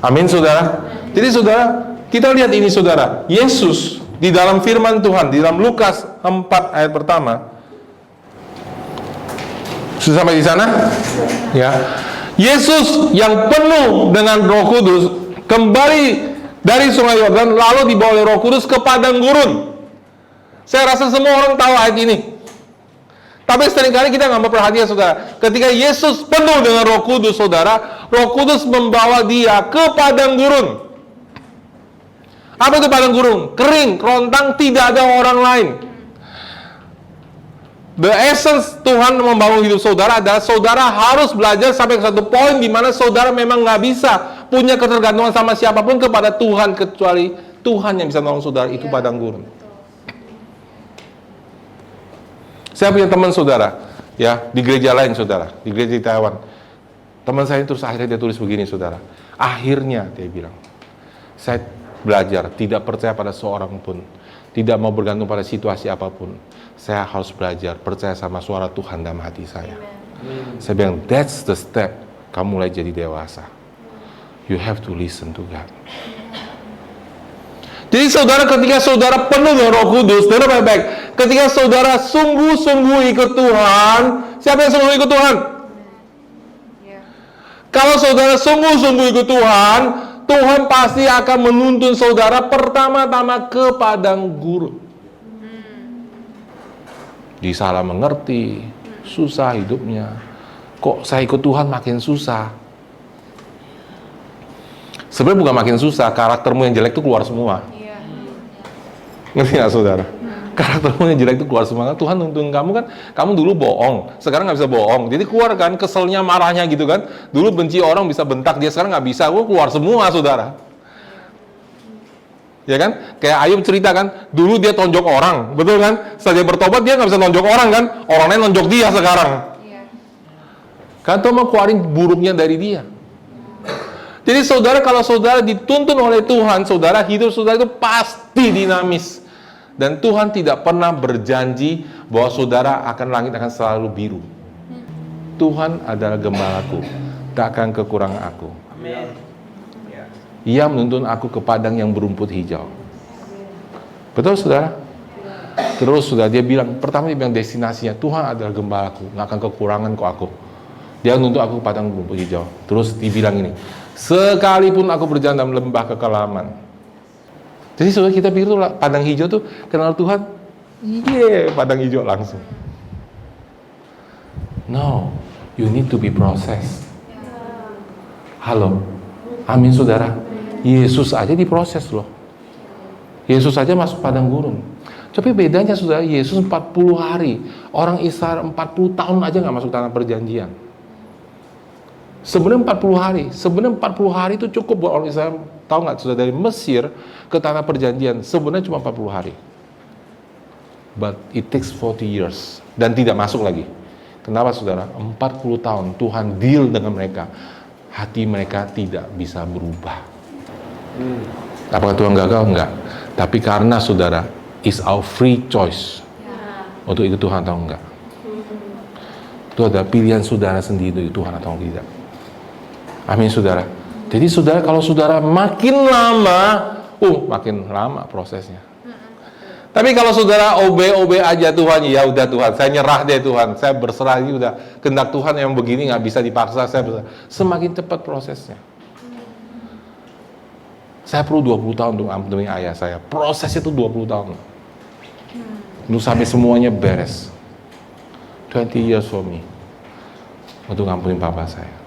Amin, saudara. Jadi saudara, kita lihat ini saudara, Yesus di dalam firman Tuhan, di dalam Lukas 4 ayat pertama. Sudah sampai di sana? Ya. Yesus yang penuh dengan Roh Kudus kembali dari Sungai Yordan lalu dibawa oleh Roh Kudus ke padang gurun. Saya rasa semua orang tahu ayat ini. Tapi seringkali kita nggak memperhatikan, saudara. Ketika Yesus penuh dengan Roh Kudus, saudara, Roh Kudus membawa dia ke padang gurun. Apa itu padang gurun? Kering, kerontang, tidak ada orang lain. The essence Tuhan membangun hidup saudara adalah saudara harus belajar sampai ke satu poin di mana saudara memang nggak bisa punya ketergantungan sama siapapun kepada Tuhan kecuali Tuhan yang bisa menolong saudara. Itu padang gurun. Saya punya teman saudara, ya di gereja lain saudara, di gereja di Taiwan. Teman saya terus akhirnya dia tulis begini saudara. Akhirnya dia bilang, saya belajar tidak percaya pada seorang pun, tidak mau bergantung pada situasi apapun. Saya harus belajar percaya sama suara Tuhan dalam hati saya. Saya bilang, that's the step. Kamu mulai jadi dewasa. You have to listen to God. Jadi saudara, ketika saudara penuh dengan Roh Kudus, dengar baik-baik. Ketika saudara sungguh-sungguh ikut Tuhan, siapa yang sungguh ikut Tuhan? Kalau saudara sungguh-sungguh ikut Tuhan, Tuhan pasti akan menuntun saudara pertama-tama ke padang gurun. Disalah mengerti, susah hidupnya. Kok saya ikut Tuhan makin susah? Sebenarnya bukan makin susah, karaktermu yang jelek itu keluar semua. Ngerti nggak saudara? Karaktermu yang jelek itu keluar semua. Tuhan nuntun kamu kan, kamu dulu bohong, sekarang nggak bisa bohong. Jadi keluar kan, keselnya, marahnya gitu kan. Dulu benci orang bisa bentak dia, sekarang nggak bisa. Keluar semua saudara. Ya kan? Kayak Ayub cerita kan, dulu dia tonjok orang, betul kan? Setelah dia bertobat dia nggak bisa tonjok orang kan? Orang lain tonjok dia sekarang. Kan Tuhan mau keluarin buruknya dari dia. Jadi saudara, kalau saudara dituntun oleh Tuhan, saudara hidup saudara itu pasti dinamis. Dan Tuhan tidak pernah berjanji bahwa saudara akan langit akan selalu biru. Tuhan adalah gembalaku, tak akan kekurangan aku. Amin. Ia menuntun aku ke padang yang berumput hijau. Betul saudara? Terus sudah dia bilang, pertama dia bilang destinasinya, Tuhan adalah gembalaku, nggak akan kekurangan kok aku. Dia menuntun aku ke padang berumput hijau. Terus dibilang ini, sekalipun aku berjalan dalam lembah kekelaman. Jadi saudara, kita pikir tuh padang hijau tuh kenal Tuhan, padang hijau langsung. No, you need to be processed. Halo, amin saudara. Yesus aja diproses loh. Yesus aja masuk padang gurun. Tapi bedanya saudara, Yesus 40 hari. Orang Israel 40 tahun aja gak masuk tanah perjanjian. Sebenarnya 40 hari. Sebenarnya 40 hari itu cukup buat orang Israel. Tahu nggak, sudah dari Mesir ke tanah perjanjian, sebenarnya cuma 40 hari. But it takes 40 years. Dan tidak masuk lagi. Kenapa saudara? 40 tahun Tuhan deal dengan mereka. Hati mereka tidak bisa berubah. Apakah Tuhan gagal? Enggak. Tapi karena saudara, is our free choice untuk ikut Tuhan atau enggak. Itu adalah pilihan saudara sendiri untuk ikut Tuhan atau tidak. Amin saudara. Jadi saudara, kalau saudara makin lama, makin lama prosesnya. Tapi kalau saudara obe aja Tuhan, ya udah Tuhan, saya nyerah deh Tuhan, saya berserah ini udah kehendak Tuhan yang begini, nggak bisa dipaksa, saya berserah. Semakin cepat prosesnya. Saya perlu 20 tahun untuk demi ayah saya. Prosesnya itu 20 tahun. Untuk sampai semuanya beres. 20 years for me. Untuk ngampunin papa saya.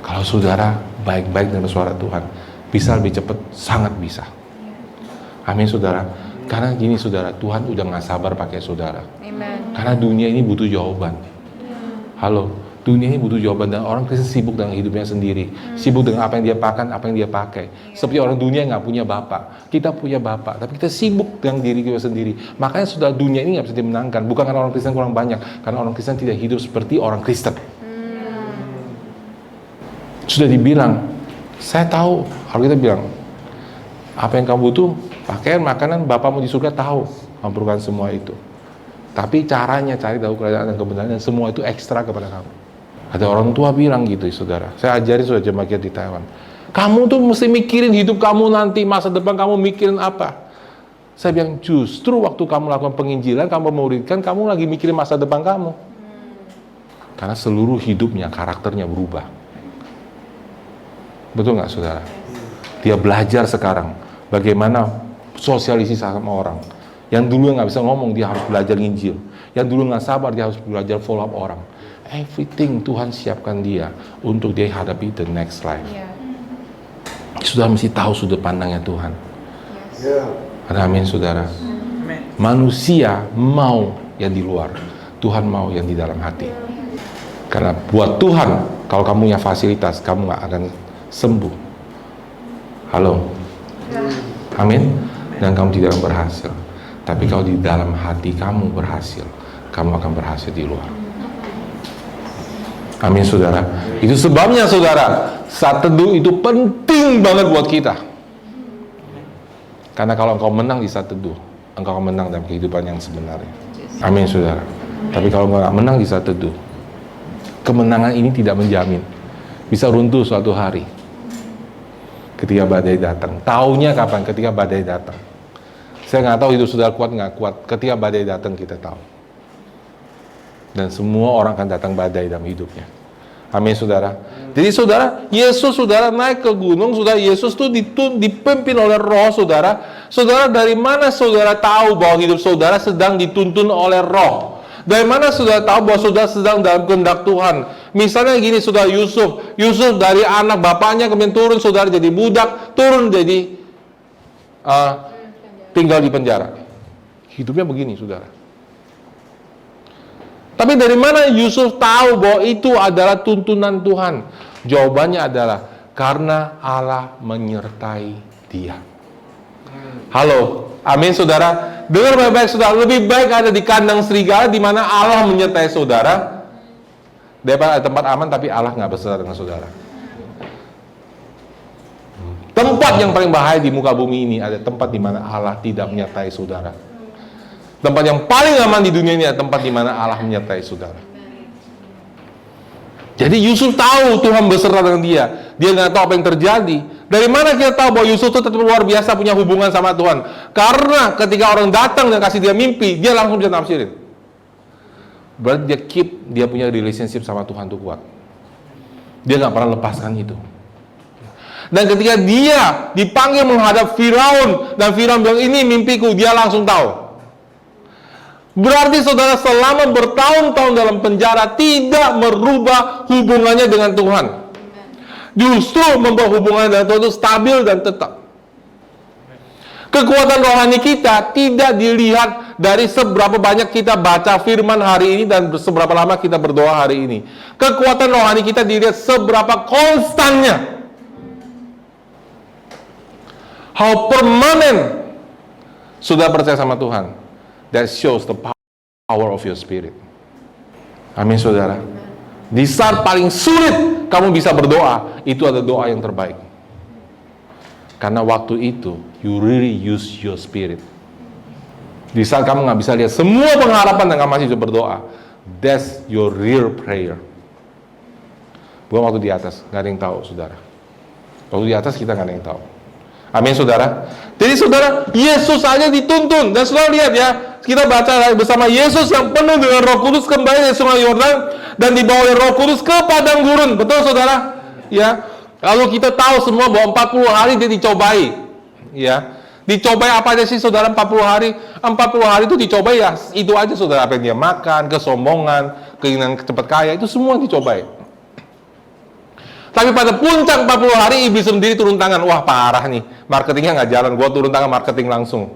Kalau saudara baik-baik dengan suara Tuhan, bisa lebih cepat, sangat bisa. Amin saudara. Karena gini saudara, Tuhan udah gak sabar pakai saudara. Amen. Karena dunia ini butuh jawaban. Halo, dunia ini butuh jawaban, dan orang Kristen sibuk dengan hidupnya sendiri, sibuk dengan apa yang dia makan, apa yang dia pakai. Seperti orang dunia gak punya bapak. Kita punya bapak, tapi kita sibuk dengan diri kita sendiri. Makanya saudara, dunia ini gak bisa dimenangkan. Bukan karena orang Kristen kurang banyak, karena orang Kristen tidak hidup seperti orang Kristen. Sudah dibilang, saya tahu, kalau kita bilang, apa yang kamu butuh, pakaian, makanan, Bapakmu di surga tahu, mampukan semua itu. Tapi caranya, cari tahu kerajaan dan kebenaran, dan semua itu ekstra kepada kamu. Ada orang tua bilang gitu, saudara. Saya ajarin sudah jemaat di Taiwan. Kamu tuh mesti mikirin hidup kamu nanti, masa depan kamu mikirin apa? Saya bilang, justru waktu kamu lakukan penginjilan, kamu memuridkan, kamu lagi mikirin masa depan kamu. Karena seluruh hidupnya, karakternya berubah. Betul nggak, saudara? Dia belajar sekarang bagaimana sosialisasi sama orang. Yang dulu nggak bisa ngomong, dia harus belajar Injil. Yang dulu nggak sabar, dia harus belajar follow up orang. Everything Tuhan siapkan dia untuk dia hadapi the next life. Sudah mesti tahu sudut pandangnya Tuhan. Amin saudara. Manusia mau yang di luar, Tuhan mau yang di dalam hati. Karena buat Tuhan, kalau kamu punya fasilitas, kamu nggak akan sembuh. Halo. Amin. Dan kamu tidak akan berhasil. Tapi kalau di dalam hati kamu berhasil, kamu akan berhasil di luar. Amin saudara. Itu sebabnya saudara, saat teduh itu penting banget buat kita. Karena kalau engkau menang di saat teduh, engkau akan menang dalam kehidupan yang sebenarnya. Amin saudara. Tapi kalau engkau menang di saat teduh, kemenangan ini tidak menjamin. Bisa runtuh suatu hari. Ketika badai datang. Taunya kapan? Ketika badai datang. Saya nggak tahu hidup saudara kuat nggak kuat. Ketika badai datang kita tahu. Dan semua orang akan datang badai dalam hidupnya. Amin saudara. Jadi saudara, Yesus saudara naik ke gunung, saudara Yesus tuh dipimpin oleh Roh saudara. Saudara, dari mana saudara tahu bahwa hidup saudara sedang dituntun oleh Roh? Dari mana saudara tahu bahwa saudara sedang dalam kehendak Tuhan? Misalnya gini saudara, Yusuf dari anak bapaknya kemudian turun saudara jadi budak, turun jadi tinggal di penjara. Hidupnya begini saudara. Tapi dari mana Yusuf tahu bahwa itu adalah tuntunan Tuhan? Jawabannya adalah karena Allah menyertai dia. Halo, amin saudara. Dengar baik-baik saudara, lebih baik ada di kandang serigala di mana Allah menyertai saudara daripada tempat aman tapi Allah nggak beserta dengan saudara. Tempat yang paling bahaya di muka bumi ini ada tempat di mana Allah tidak menyertai saudara. Tempat yang paling aman di dunia ini adalah tempat di mana Allah menyertai saudara. Jadi Yusuf tahu Tuhan beserta dengan dia. Dia nggak tahu apa yang terjadi. Dari mana kita tahu bahwa Yusuf itu tetap luar biasa punya hubungan sama Tuhan? Karena ketika orang datang dan kasih dia mimpi, dia langsung bisa nafsirin. Berarti dia punya relationship sama Tuhan itu kuat. Dia nggak pernah lepaskan itu. Dan ketika dia dipanggil menghadap Firaun, dan Firaun bilang ini mimpiku, dia langsung tahu. Berarti saudara selama bertahun-tahun dalam penjara tidak merubah hubungannya dengan Tuhan. Justru membawa hubungannya dengan Tuhan itu stabil dan tetap. Kekuatan rohani kita tidak dilihat dari seberapa banyak kita baca firman hari ini dan seberapa lama kita berdoa hari ini. Kekuatan rohani kita dilihat seberapa konstannya. How permanent sudah percaya sama Tuhan. That shows the power of your spirit. Amin saudara. Di saat paling sulit kamu bisa berdoa, itu adalah doa yang terbaik. Karena waktu itu, you really use your spirit. Di saat kamu nggak bisa lihat semua pengharapan dan kamu masih bisa berdoa, that's your real prayer. Bukan waktu di atas, nggak ada yang tahu, saudara. Waktu di atas kita nggak ada yang tahu. Amin, saudara. Jadi, saudara, Yesus aja dituntun. Dan saudara lihat ya, kita baca bersama Yesus yang penuh dengan Roh Kudus kembali dari Sungai Yordan dan dibawa oleh Roh Kudus ke padang gurun. Betul, saudara? Ya. Lalu kita tahu semua bahwa 40 hari dia dicobai. Ya. Dicobai apa aja sih saudara 40 hari? 40 hari itu dicobai ya, itu aja saudara, apa yang dia makan, kesombongan, keinginan cepat kaya, itu semua dicobai. Tapi pada puncak 40 hari, iblis sendiri turun tangan. Wah parah nih, marketingnya nggak jalan, gua turun tangan marketing langsung.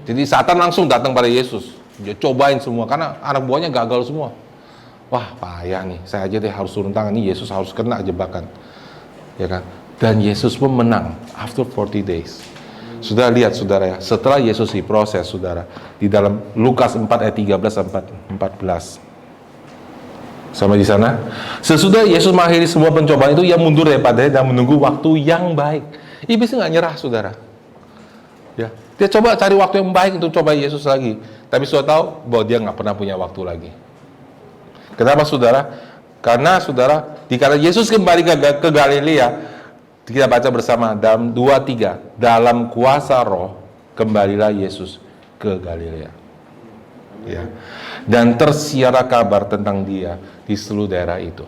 Jadi Satan langsung datang pada Yesus. Dia cobain semua, karena anak buahnya gagal semua. Wah payah nih, saya aja deh harus turun tangan, nih Yesus harus kena jebakan. Ya kan? Dan Yesus pun menang after 40 days. Sudah lihat saudara ya, setelah Yesus diproses saudara, di dalam Lukas 4 ayat 13 sampai 14. Sama di sana. Sesudah Yesus mengakhiri semua pencobaan itu, ia mundur daripadanya dan menunggu waktu yang baik. Iblis nggak nyerah saudara. Ya, dia coba cari waktu yang baik untuk coba Yesus lagi. Tapi sudah tahu bahwa dia nggak pernah punya waktu lagi. Kenapa saudara? Karena saudara, dikata Yesus kembali ke Galilea, kita baca bersama dalam 2:3, dalam kuasa Roh kembalilah Yesus ke Galilea. Ya. Dan tersiarlah kabar tentang dia di seluruh daerah itu.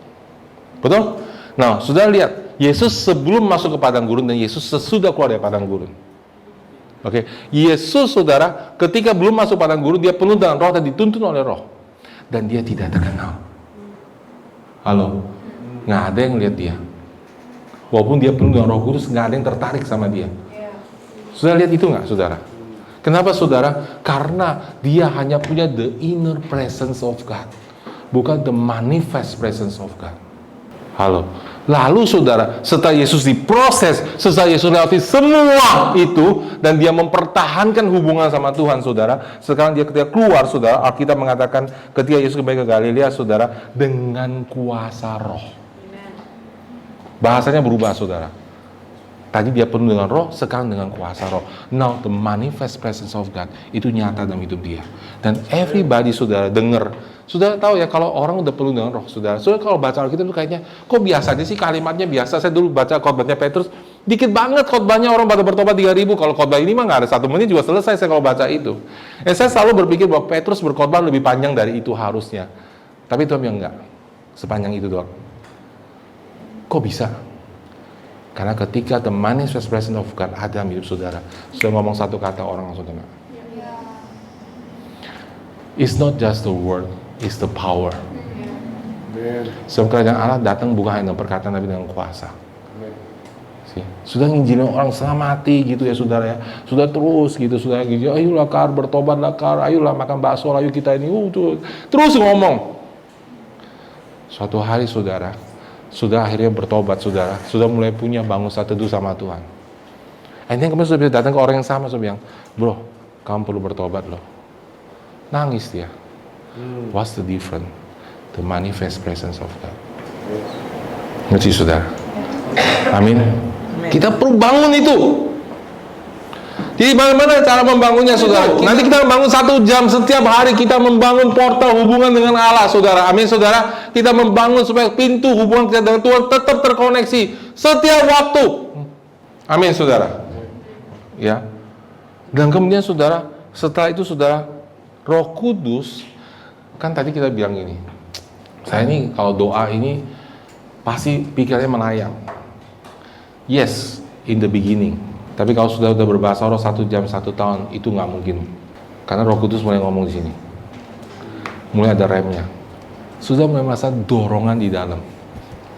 Betul? Nah, sudah lihat, Yesus sebelum masuk ke padang gurun dan Yesus sesudah keluar dari padang gurun. Oke, Yesus saudara, ketika belum masuk padang gurun, dia penuh dengan Roh dan dituntun oleh Roh. Dan dia tidak terkenal. Halo? Nggak ada yang lihat dia. Walaupun dia penuh dengan Roh Kudus, nggak ada yang tertarik sama dia. Sudah lihat itu nggak, saudara? Kenapa, saudara? Karena dia hanya punya the inner presence of God, bukan the manifest presence of God. Halo? Lalu, saudara, setelah Yesus diproses, setelah Yesus lewati semua itu, dan dia mempertahankan hubungan sama Tuhan, saudara. Sekarang dia ketika keluar, saudara, Alkitab mengatakan ketika Yesus kembali ke Galilea, saudara, dengan kuasa Roh. Bahasanya berubah, saudara. Tadi dia penuh dengan Roh, sekarang dengan kuasa Roh. Now the manifest presence of God itu nyata dalam hidup dia. Dan everybody, saudara, dengar. Saudara tahu ya, kalau orang udah penuh dengan Roh, saudara. Saudara kalau baca Alkitab itu kayaknya kok biasa aja sih, kalimatnya biasa. Saya dulu baca khotbahnya Petrus, dikit banget khotbahnya, orang pada bertobat 3.000. Kalau khotbah ini mah nggak ada 1 menit juga selesai saya kalau baca itu. Saya selalu berpikir bahwa Petrus berkhotbah lebih panjang dari itu harusnya. Tapi Tuhan bilang enggak, sepanjang itu doang. Kok bisa? Karena ketika the manifest presence of God ada dalam hidup saudara, sudah ngomong satu kata orang langsung dengar. It's not just the word, it's the power. Sebab kerajaan Allah datang bukan hanya dengan perkataan tapi dengan kuasa. Sudah nginjilin orang setengah mati gitu ya saudara ya, sudah terus gitu, sudah gitu, ayolah kar, bertobatlah kar, ayolah makan bakso, ayo kita ini, terus ngomong. Suatu hari saudara, sudah akhirnya bertobat saudara, sudah mulai punya bangun saat teduh sama Tuhan. Akhirnya kemudian sudah bisa datang ke orang yang sama, sudah bilang, bro, kamu perlu bertobat loh. Nangis dia. What's the difference? The manifest presence of God. Ngerti saudara? Amin. Kita perlu bangun itu. Jadi bagaimana cara membangunnya saudara? Nanti kita membangun 1 jam setiap hari, kita membangun portal hubungan dengan Allah saudara. Amin saudara. Kita membangun supaya pintu hubungan kita dengan Tuhan tetap terkoneksi setiap waktu. Amin saudara. Ya. Dan kemudian saudara, setelah itu saudara, Roh Kudus, kan tadi kita bilang gini, saya ini kalau doa ini pasti pikirnya melayang. Yes, in the beginning. Tapi kalau sudah berbahasa roh 1 jam 1 tahun, itu nggak mungkin. Karena Roh Kudus mulai ngomong di sini. Mulai ada remnya. Sudah mulai merasa dorongan di dalam.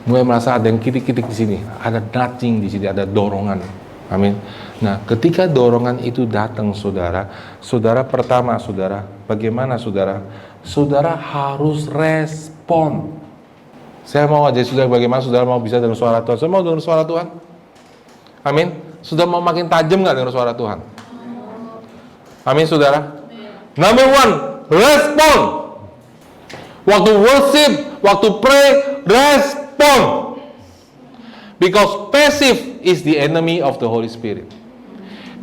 Mulai merasa ada yang kitik-kitik di sini, ada nudging di sini, ada dorongan. Amin. Nah, ketika dorongan itu datang, saudara, pertama, saudara, bagaimana saudara? Saudara harus respon. Saya mau aja saudara, bagaimana saudara mau bisa dengar suara Tuhan? Saya mau dengar suara Tuhan. Amin. Sudah mau makin tajam nggak dengar suara Tuhan? Amin, saudara. Number one, respon. Waktu worship, waktu pray, respon. Because passive is the enemy of the Holy Spirit.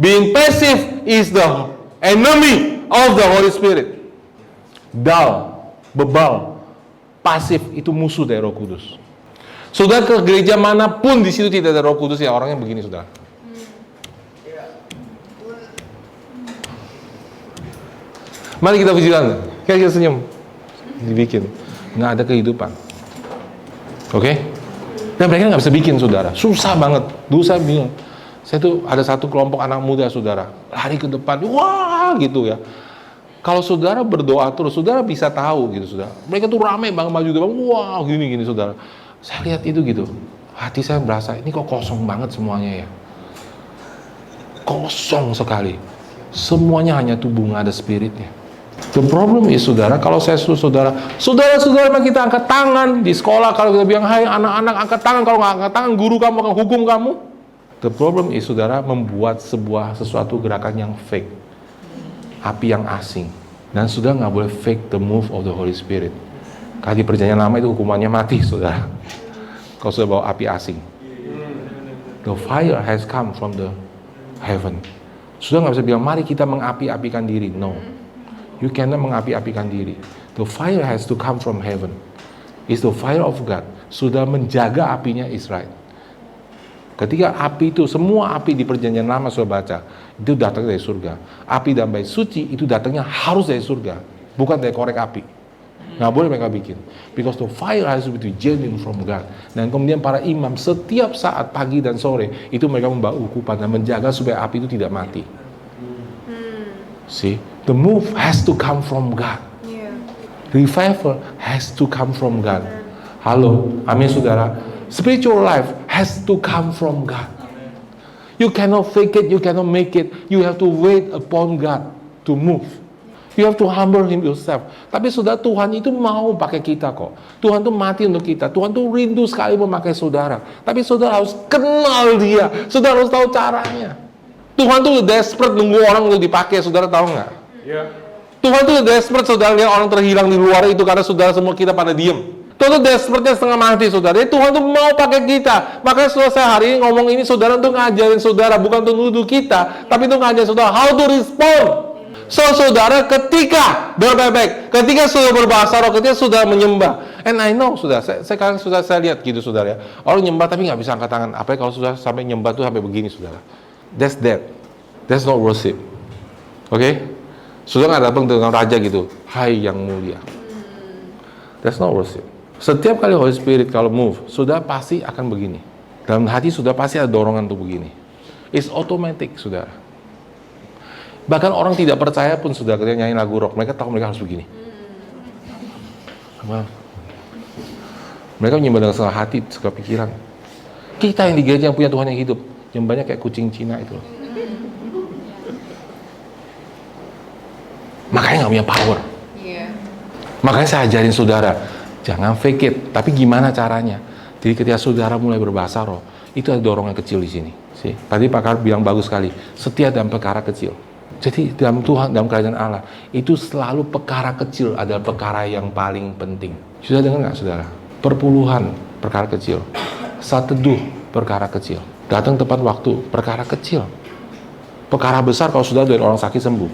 Being passive is the enemy of the Holy Spirit. Dull, bebal, pasif itu musuh dari Roh Kudus. Saudara ke gereja manapun di situ tidak ada Roh Kudus, ya orangnya begini, saudara. Mari kita vigilan, kayak kita senyum, dibikin, nggak ada kehidupan. Oke? Dan mereka nggak bisa bikin, saudara. Susah banget. Dulu saya bingung. Saya tuh ada satu kelompok anak muda, saudara. Lari ke depan, wah gitu ya. Kalau saudara berdoa terus, saudara bisa tahu gitu, saudara. Mereka tuh ramai banget maju depan, wah gini, saudara. Saya lihat itu gitu. Hati saya berasa, ini kok kosong banget semuanya ya. Kosong sekali. Semuanya hanya tubuh, nggak ada spiritnya. The problem is, saudara, kalau saya suruh saudara memang kita angkat tangan di sekolah, kalau kita bilang, hai anak-anak angkat tangan, kalau nggak angkat tangan, guru kamu akan hukum kamu. The problem is, saudara, membuat sesuatu gerakan yang fake, api yang asing, dan saudara nggak boleh fake the move of the Holy Spirit. Karena di perjanjian lama itu hukumannya mati, saudara, kalau sudah bawa api asing. The fire has come from the heaven. Saudara nggak bisa bilang, mari kita mengapi-apikan diri. No. You cannot mengapi-apikan diri. The fire has to come from heaven. It's the fire of God. Sudah menjaga apinya Israel. Ketika api itu, semua api di perjanjian lama sudah baca, itu datang dari surga. Api dan bait suci itu datangnya harus dari surga, bukan dari korek api. Nggak boleh mereka bikin. Because the fire has to be genuine from God. Dan kemudian para imam setiap saat pagi dan sore itu mereka membawa ukupan dan menjaga supaya api itu tidak mati. See? The move has to come from God. Revival has to come from God. Halo, amin saudara. Spiritual life has to come from God. You cannot fake it, you cannot make it. You have to wait upon God to move. You have to humble Him yourself. Tapi saudara, Tuhan itu mau pakai kita kok. Tuhan tuh mati untuk kita. Tuhan tuh rindu sekali memakai saudara. Tapi saudara harus kenal Dia. Saudara harus tahu caranya. Tuhan tuh desperate nunggu orang untuk dipakai. Saudara tahu nggak? Tuhan tuh desperate, saudara, lihat orang terhilang di luar itu karena saudara semua kita pada diem. Tuhan tuh desperate-nya setengah mati, saudara. Jadi Tuhan tuh mau pakai kita. Makanya setelah saya hari ini ngomong ini, saudara, untuk ngajarin saudara, bukan untuk nuduh kita, tapi untuk ngajarin saudara how to respond. So, saudara, ketika berbaik, ketika sudah berbahasa roh, ketika sudah menyembah, and I know, saudara, saya lihat gitu, saudara, ya. Orang nyembah tapi nggak bisa angkat tangan. Apalagi kalau sudah sampai nyembah tuh sampai begini, saudara. That's dead. That's not worship. Oke? Sudah nggak datang dengan raja gitu, hai yang mulia. That's not worship. Setiap kali Holy Spirit kalau move, sudah pasti akan begini. Dalam hati sudah pasti ada dorongan untuk begini. It's automatic, saudara. Bahkan orang tidak percaya pun sudah ketika nyanyi lagu rock, mereka tahu mereka harus begini. Mereka menyembah dengan setengah hati, setengah pikiran. Kita yang di gereja yang punya Tuhan yang hidup, nyembahnya kayak kucing Cina itu loh. Makanya nggak punya power. Makanya saya ajarin saudara, jangan fake it. Tapi gimana caranya? Jadi ketika saudara mulai berbahasa roh, itu ada dorongan kecil di sini. Tadi Pak Kar bilang bagus sekali, setia dalam perkara kecil. Jadi dalam Tuhan, dalam kerajaan Allah, itu selalu perkara kecil adalah perkara yang paling penting. Sudah dengar nggak, saudara? Perpuluhan perkara kecil, saat teduh perkara kecil, datang tepat waktu perkara kecil. Perkara besar kalau sudah dari orang sakit sembuh.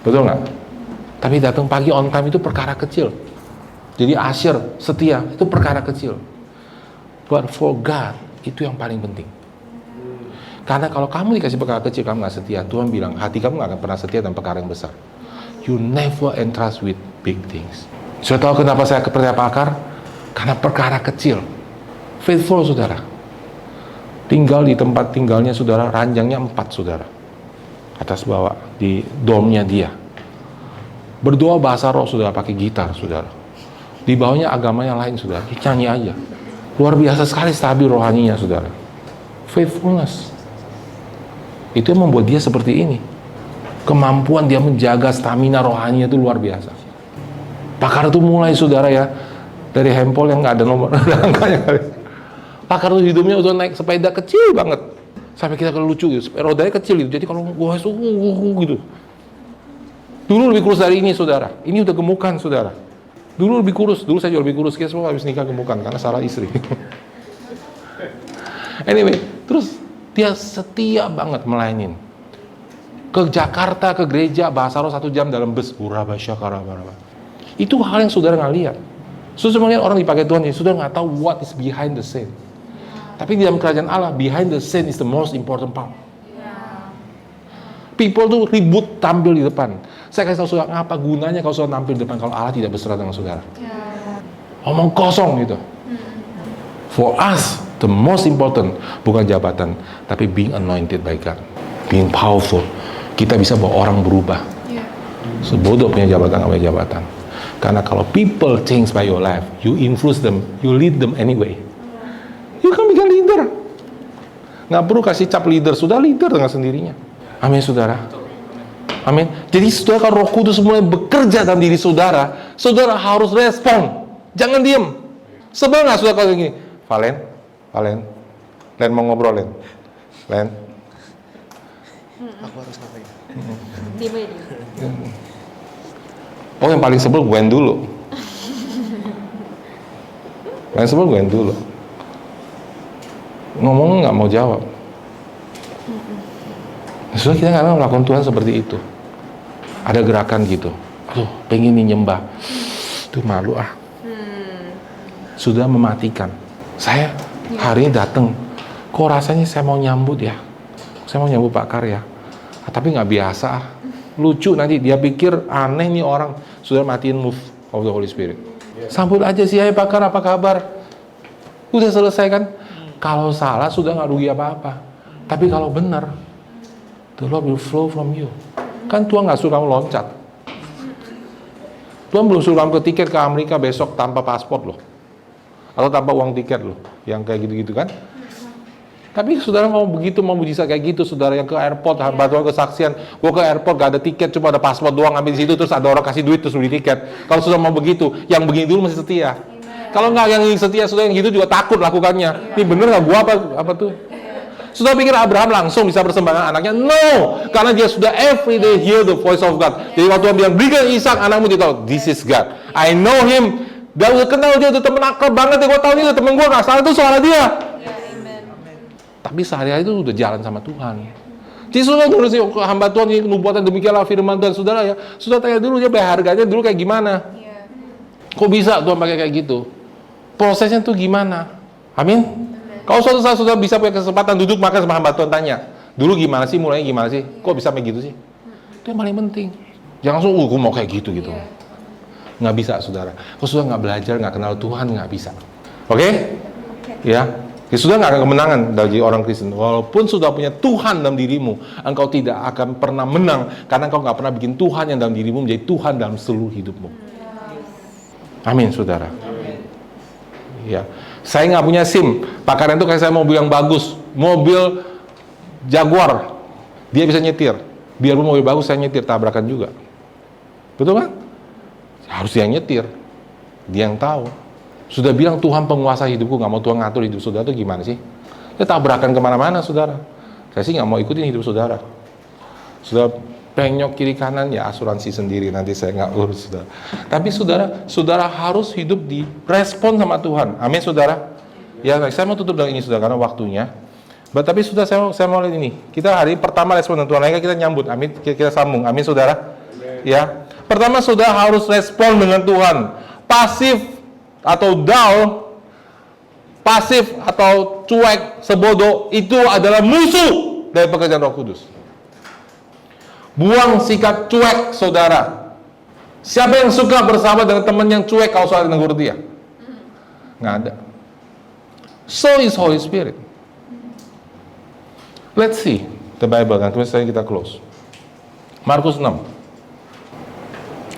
Betul nggak? Tapi datang pagi on time itu perkara kecil. Jadi asyir, setia, itu perkara kecil. But for God, itu yang paling penting. Karena kalau kamu dikasih perkara kecil, kamu nggak setia. Tuhan bilang, hati kamu nggak akan pernah setia dalam perkara yang besar. You never entrust with big things. Sudah tahu kenapa saya percaya Pak Akar? Karena perkara kecil. Faithful, saudara. Tinggal di tempat tinggalnya saudara, ranjangnya 4, saudara. Atas bawah di domnya dia. Berdoa bahasa roh, saudara, pakai gitar, saudara. Di bawahnya agama yang lain, saudara. Nyanyi aja. Luar biasa sekali stabil rohaninya, saudara. Faithfulness. Itu yang membuat dia seperti ini. Kemampuan dia menjaga stamina rohaninya itu luar biasa. Pakar itu mulai, saudara ya, dari handphone yang nggak ada nomor angkanya. Pakar itu hidupnya udah naik sepeda kecil banget. Sampai kita kalau lucu gitu, rodanya kecil gitu. Jadi kalau gue gitu. Dulu lebih kurus dari ini, saudara. Ini udah gemukan, saudara. Dulu lebih kurus. Dulu saya juga lebih kurus. Kita semua habis nikah gemukan karena salah istri. Anyway, terus dia setia banget melayanin. Ke Jakarta, ke gereja, bahasa roh 1 jam dalam bus. Itu hal yang saudara nggak lihat. Saudara melihat orang dipakai Tuhan, ya saudara nggak tahu what is behind the scene. Tapi di dalam kerajaan Allah, behind the scene is the most important part. People tuh ribut tampil di depan. Saya kasih tahu saudara, apa gunanya kalau saudara tampil di depan kalau Allah tidak berserah dengan saudara? Omong kosong gitu. For us, the most important bukan jabatan, tapi being anointed by God, being powerful. Kita bisa bawa orang berubah. Sebodoh punya jabatan, nggak punya jabatan. Karena kalau people change by your life, you influence them, you lead them anyway. You kan become leader. Nggak perlu kasih cap leader, sudah leader dengan sendirinya. Amin, saudara. Amin. Jadi saudara, kalau Roh Kudus mulai bekerja dalam diri saudara, saudara harus respon. Jangan diem. Sebel nggak saudara kalau gini? Valen, mau ngobrol, Len. Aku harus ngapain? Oh, yang paling sebel Gwen dulu. Paling sebel Gwen dulu. Ngomong nggak mau jawab. Sudah kita nggak mau melakukan Tuhan seperti itu. Ada gerakan gitu. Aduh, pengen nih nyembah. Tuh malu ah. Sudah mematikan. Saya hari ini datang. Kok rasanya saya mau nyambut ya? Saya mau nyambut Pak Karya. Tapi nggak biasa ah. Lucu nanti dia pikir aneh nih orang. Sudah matiin move of the Holy Spirit. Sambut aja sih, hai Pak Kar, apa kabar? Udah selesai kan? Kalau salah sudah nggak rugi apa-apa. Tapi kalau benar, the Lord will flow from you. Kan Tuhan nggak suruh kamu loncat. Tuhan belum suruh kamu ke tiket ke Amerika besok tanpa paspor loh. Atau tanpa uang tiket loh. Yang kayak gitu-gitu kan. Tapi saudara mau begitu, mau mujizat kayak gitu, saudara yang ke airport, hamba Tuhan kesaksian, gua ke airport gak ada tiket, cuma ada paspor doang, ambil di situ, terus ada orang kasih duit, terus beli tiket. Kalau saudara mau begitu, yang begini dulu masih setia. Kalau nggak yang setia, saudara yang gitu juga takut lakukannya. Ini bener nggak gua apa tuh? Saudara pikir Abraham langsung bisa persembahkan anaknya? No, karena dia sudah every day hear the voice of God. Jadi waktu Tuhan bilang berikan Ishak anakmu, dia tahu this is God. I know him. Dia udah kenal, dia udah temen akrab banget. Gue tahu ini temen gue, nggak salah itu suara dia. Tapi sehari-hari itu udah jalan sama Tuhan. Jadi saudara nulis hamba Tuhan ini nubuatan demikianlah firman Tuhan, saudara ya. Saudara tanya dulu dia bayar harganya dulu kayak gimana? Kok bisa Tuhan pakai kayak gitu? Prosesnya tuh gimana? Amin. Kalau suatu saat saudara bisa punya kesempatan duduk makan sama hamba Tuhan, tanya dulu gimana sih, mulainya gimana sih? Kok bisa kayak gitu sih? Itu yang paling penting. Jangan langsung, gue mau kayak gitu. Nggak bisa, saudara. Kalau sudah nggak belajar, nggak kenal Tuhan, nggak bisa. Oke? Ya. Ya sudah nggak akan kemenangan dari orang Kristen. Walaupun sudah punya Tuhan dalam dirimu, engkau tidak akan pernah menang karena engkau nggak pernah bikin Tuhan yang dalam dirimu menjadi Tuhan dalam seluruh hidupmu. Amin, saudara. Ya, saya nggak punya SIM. Pak Karen itu kayak saya mobil yang bagus, mobil Jaguar, dia bisa nyetir. Biarpun mobil bagus saya nyetir, tabrakan juga. Betul kan? Harus dia nyetir, dia yang tahu. Sudah bilang Tuhan penguasa hidupku, nggak mau Tuhan ngatur hidup saudara itu gimana sih? Ya tabrakan kemana-mana saudara. Saya sih nggak mau ikutin hidup saudara. Sudah penyok kiri kanan ya asuransi sendiri, nanti saya nggak urus saudara. Tapi saudara harus hidup di respon sama Tuhan. Amin saudara. Ya saya mau tutup dengan ini saudara karena waktunya. Tapi sudah saya mau lihat ini. Kita hari pertama respon dengan Tuhan, lainnya kita nyambut. Amin. Kita sambung. Amin saudara. Ya. Pertama saudara harus respon dengan Tuhan. Pasif atau dull, pasif atau cuek, sebodoh, itu adalah musuh dari pekerjaan Roh Kudus. Buang sikap cuek, saudara. Siapa yang suka bersama dengan teman yang cuek kalau saudara negur dia? Nggak ada. So is Holy Spirit. Let's see the Bible. Nanti kita close. Markus 6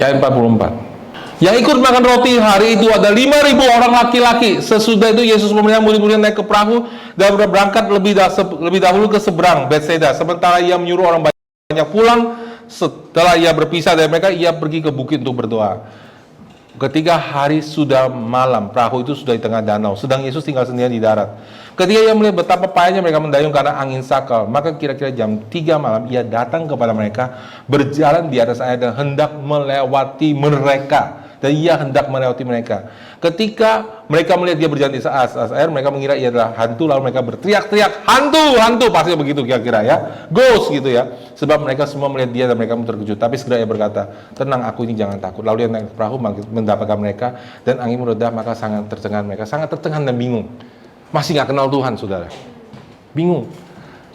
ayat 44. Yang ikut makan roti hari itu ada 5.000 orang laki-laki. Sesudah itu Yesus memerintahkan murid-murid naik ke perahu dan berangkat lebih dahulu ke seberang Betsaida. Sementara ia menyuruh orang banyak pulang. Setelah ia berpisah dari mereka, ia pergi ke bukit untuk berdoa. Ketika hari sudah malam, perahu itu sudah di tengah danau, sedang Yesus tinggal sendirian di darat. Ketika ia melihat betapa payahnya mereka mendayung karena angin sakal, maka kira-kira jam 3 malam ia datang kepada mereka, berjalan di atas air dan hendak melewati mereka. Dan ia hendak melewati mereka. Ketika mereka melihat dia berjalan di atas air, mereka mengira ia adalah hantu, lalu mereka berteriak-teriak, hantu, hantu, pasti begitu kira-kira ya, ghost gitu ya. Sebab mereka semua melihat dia dan mereka terkejut. Tapi segera ia berkata, tenang, aku ini, jangan takut. Lalu dia naik ke perahu mendapatkan mereka, dan angin meredah, maka sangat tercengang mereka, sangat tercengang dan bingung. Masih nggak kenal Tuhan, saudara. Bingung.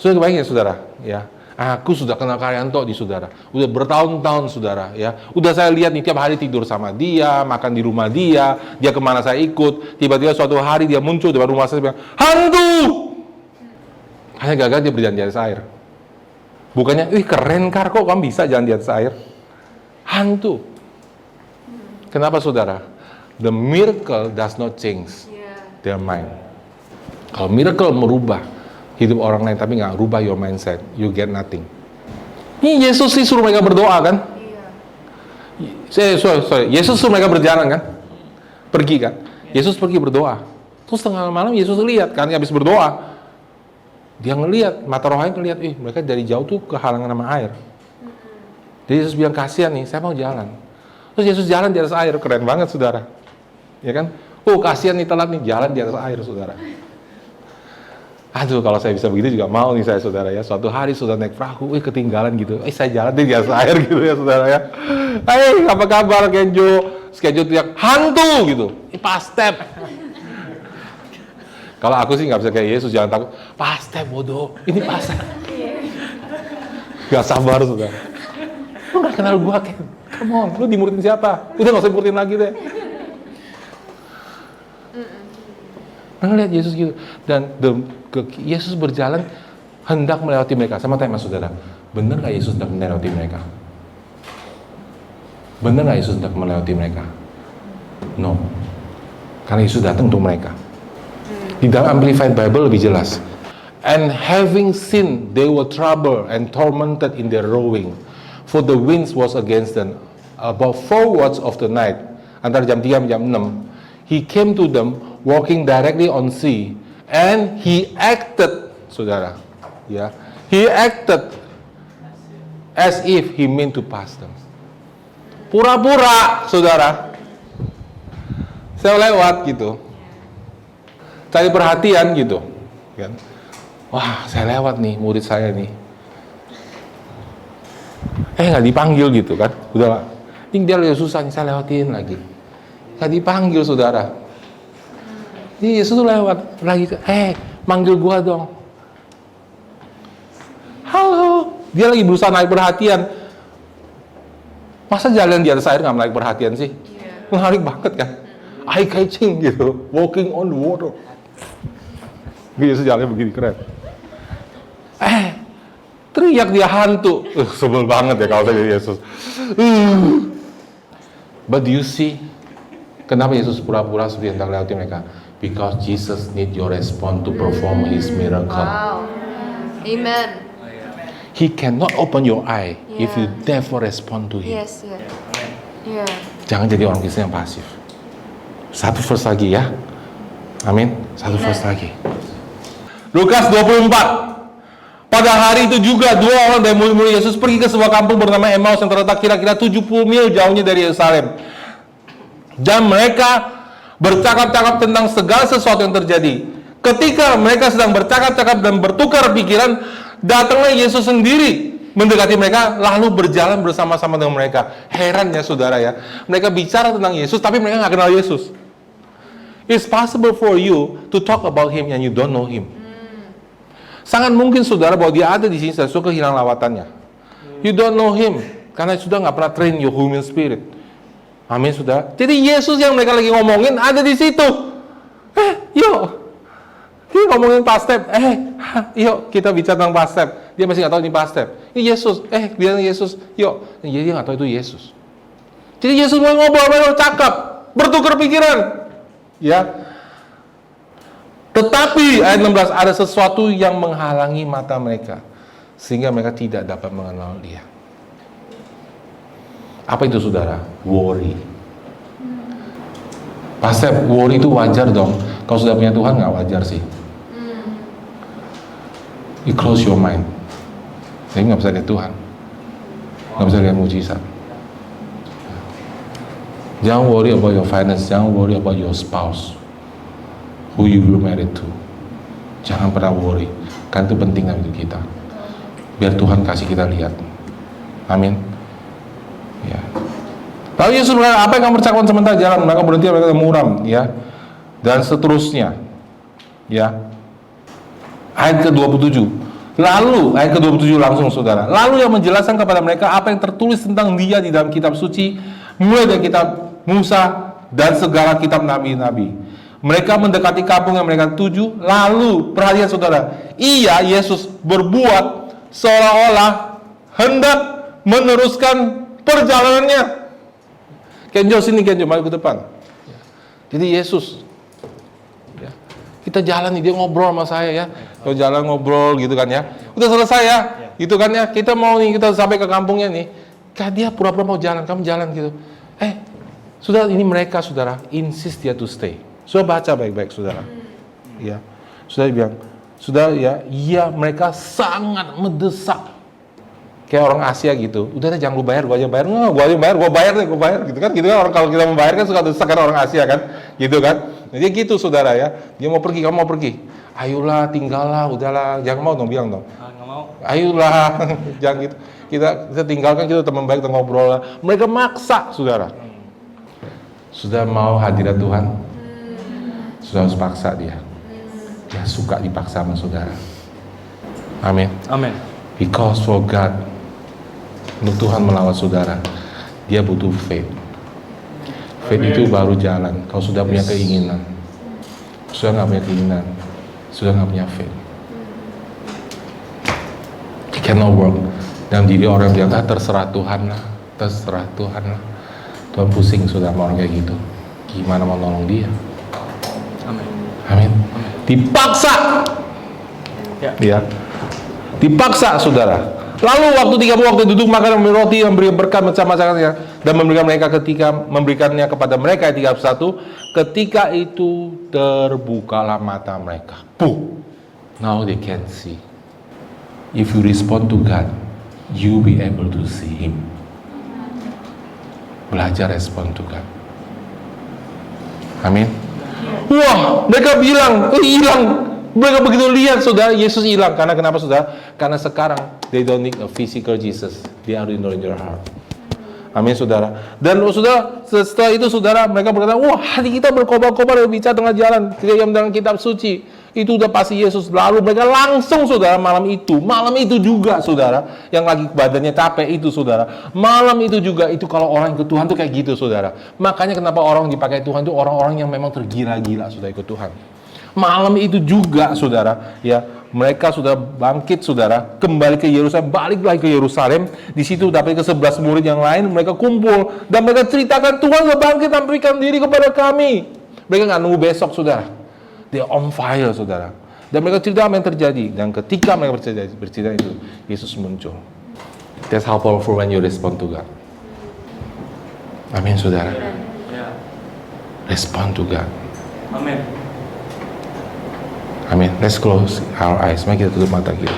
Sudah kebayang ya, saudara? Ya. Aku sudah kenal Karyanto di saudara, udah bertahun-tahun saudara ya. Udah saya lihat nih tiap hari tidur sama dia, makan di rumah dia kemana saya ikut. Tiba-tiba suatu hari dia muncul di depan rumah saya bilang, hantu! Hanya gagal dia berjalan di atas air. Bukannya, keren kar, kok kamu bisa jalan di atas air? Hantu. Kenapa saudara? The miracle does not change their mind. Kalau miracle merubah hidup orang lain tapi nggak rubah your mindset, you get nothing. Ini Yesus sih suruh mereka berdoa kan? Sorry. Yesus suruh mereka berjalan kan? Pergi kan? Yesus pergi berdoa. Terus tengah malam Yesus lihat kan, habis berdoa, dia ngelihat, mata rohani ngelihat, mereka dari jauh tuh kehalangan sama air. Jadi Yesus bilang, kasihan nih, saya mau jalan. Terus Yesus jalan di atas air, keren banget saudara. Ya kan? Kasihan nih, telat nih, jalan di atas air saudara. Aduh, kalau saya bisa begitu juga mau nih saya saudara ya. Suatu hari sudah naik perahu, ketinggalan gitu. Saya jalan di atas air gitu ya saudara ya. Apa kabar Kenjo? Kenjo teriak, hantu gitu. Pas step. Kalau aku sih nggak bisa kayak Yesus, jangan takut. Pas step bodoh. Ini pas step. Gak sabar saudara. Lu gak kenal gua Ken. Come on, lu dimuridin siapa? Udah gak usah dimuridin lagi deh. Lihat Yesus gitu. Dan Yesus berjalan hendak melewati mereka. Sama tanya saudara, benar gak Yesus hendak melewati mereka? Benar gak Yesus hendak melewati mereka? No. Karena Yesus datang untuk mereka. Di dalam Amplified Bible lebih jelas. And having seen they were troubled and tormented in their rowing, for the winds was against them. About 4 watch of the night, antara jam 3 dan jam 6, he came to them walking directly on sea, and he acted, saudara, ya, he acted as if he meant to pass them. Pura-pura, saudara, saya lewat gitu, cari perhatian gitu, kan? Wah, saya lewat nih, murid saya nih, nggak dipanggil gitu kan, udah, ini dia udah susah nih, saya lewatin lagi, nggak dipanggil, saudara. Yesus tuh lewat lagi, manggil gua dong. Halo, dia lagi berusaha naik perhatian. Masa jalan di atas air nggak menarik perhatian sih? Menarik banget kan? Eye catching gitu, walking on the water. Yesus jalannya begini, keren. Teriak dia hantu. Sebel banget ya kalau saya Yesus. But do you see? Kenapa Yesus pura-pura seperti hendak lewati mereka? Because Jesus need your response to perform His miracle. Wow. Amen. He cannot open your eye if you never respond to Him. Yes, yeah. Jangan jadi orang Kristen yang pasif. 1 verse lagi ya. Amin. 1 verse lagi. Lukas 24. Pada hari itu juga 2 orang dari murid-murid Yesus pergi ke sebuah kampung bernama Emmaus yang terletak kira-kira 70 mil jauhnya dari Yerusalem. Dan mereka bercakap-cakap tentang segala sesuatu yang terjadi. Ketika mereka sedang bercakap-cakap dan bertukar pikiran, datanglah Yesus sendiri mendekati mereka, lalu berjalan bersama-sama dengan mereka. Heran ya saudara ya, mereka bicara tentang Yesus, tapi mereka nggak kenal Yesus. It's possible for you to talk about Him and you don't know Him. Sangat mungkin saudara bahwa dia ada di sini, sudah kehilangan lawatannya. You don't know Him, karena sudah nggak pernah train your human spirit. Amin, saudara. Jadi Yesus yang mereka lagi ngomongin ada di situ. Yuk, dia ngomongin past step. Yuk kita bicara tentang past step. Dia masih nggak tahu ini past step. Ini Yesus. Bilang Yesus. Yuk, jadi dia nggak tahu itu Yesus. Jadi Yesus mulai ngobrol, mereka cakap, bertukar pikiran. Ya. Tetapi ayat 16, ada sesuatu yang menghalangi mata mereka sehingga mereka tidak dapat mengenal Dia. Apa itu saudara? Worry. Pastor, worry itu wajar dong. Kalau sudah punya Tuhan nggak wajar sih. You close your mind. Jadi nggak bisa lihat Tuhan, nggak bisa lihat mujizat. Jangan worry about your finance, jangan worry about your spouse, who you will married to. Jangan pernah worry, kan itu penting untuk kita. Biar Tuhan kasih kita lihat. Amin. Ya. Lalu Yesus berkata, apa yang kamu percakapan sementara jalan? Mereka berhenti, mereka muram, ya. Dan seterusnya. Ya. Ayat ke-27. Lalu, ayat ke-27 langsung saudara. Lalu yang menjelaskan kepada mereka apa yang tertulis tentang Dia di dalam kitab suci, mulai dari kitab Musa dan segala kitab nabi-nabi. Mereka mendekati kampung yang mereka tuju. Lalu, perhatian saudara, Yesus berbuat seolah-olah hendak meneruskan perjalanannya. Kenjo sini, Kenjo, mari ke depan. Jadi Yesus, ya, kita jalan nih, dia ngobrol sama saya ya. Kalau jalan ngobrol gitu kan ya. Udah selesai ya, gitu kan ya. Kita mau nih, kita sampai ke kampungnya nih. Dia pura-pura mau jalan, kamu jalan gitu. Sudah ini mereka saudara, insist dia to stay. Sudah baca baik-baik saudara. Ya, sudah bilang, sudah ya, iya mereka sangat mendesak. Kayak orang Asia gitu. Udah deh, jangan lu bayar, gua aja bayar. Nggak, gua aja bayar, gua bayar gitu kan. Gitu kan orang, kalau kita mau bayar kan suka desak kan orang Asia kan. Gitu kan. Jadi gitu saudara ya. Dia mau pergi, kamu mau pergi. Ayolah, tinggallah, udahlah. Jangan mau dong, bilang dong. Nggak mau. Ayolah, jangan gitu. Kita tinggalkan, kita teman baik, kita ngobrol lah. Mereka maksa saudara. Sudah mau hadirat Tuhan, sudah harus paksa dia. Dia suka dipaksa sama saudara. Amin. Amin. Because for God, untuk Tuhan melawat saudara, dia butuh faith. Faith itu baru jalan. Kalau sudah punya keinginan, sudah nggak punya keinginan, sudah nggak punya faith, it cannot work. Dan diri orang yang bilang, terserah Tuhan lah, terserah Tuhan lah. Tuhan pusing sudah sama orang kayak gitu. Gimana mau nolong dia? Amin. Amin. Dipaksa. Ya. Dipaksa saudara. Lalu waktu 30 waktu duduk makan dan roti yang beri berkat macam-macamnya dan memberikan mereka ketika memberikannya kepada mereka 31, ketika itu terbukalah mata mereka. Now they can see. If you respond to God, you be able to see Him. Belajar respon to God. Amin. Wah, mereka bilang, hilang. Mereka begitu lihat saudara, Yesus hilang. Karena kenapa saudara? Karena sekarang they don't need a physical Jesus, they are in your heart. Amin saudara. Dan saudara, setelah itu saudara, mereka berkata, wah, hati kita berkobar-kobar berbicara tengah jalan, tidak dalam kitab suci. Itu udah pasti Yesus. Lalu mereka langsung saudara, malam itu juga saudara, yang lagi badannya capek itu saudara, malam itu juga, itu kalau orang ikut Tuhan tuh kayak gitu saudara. Makanya kenapa orang dipakai Tuhan tuh orang-orang yang memang tergila-gila sudah ikut Tuhan. Malam itu juga saudara, ya, mereka sudah bangkit saudara, kembali ke Yerusalem, balik lagi ke Yerusalem. Di situ dapat ke 11 murid yang lain, mereka kumpul dan mereka ceritakan, Tuhan sudah bangkit dan berikan diri kepada kami. Mereka nggak nunggu besok saudara. They are on fire saudara. Dan mereka cerita apa yang terjadi. Dan ketika mereka bercerita itu, Yesus muncul. That's how powerful when you respond to God. Amin saudara. Respond to God. Amin. Amin. Let's close our eyes. Mari kita tutup mata kita.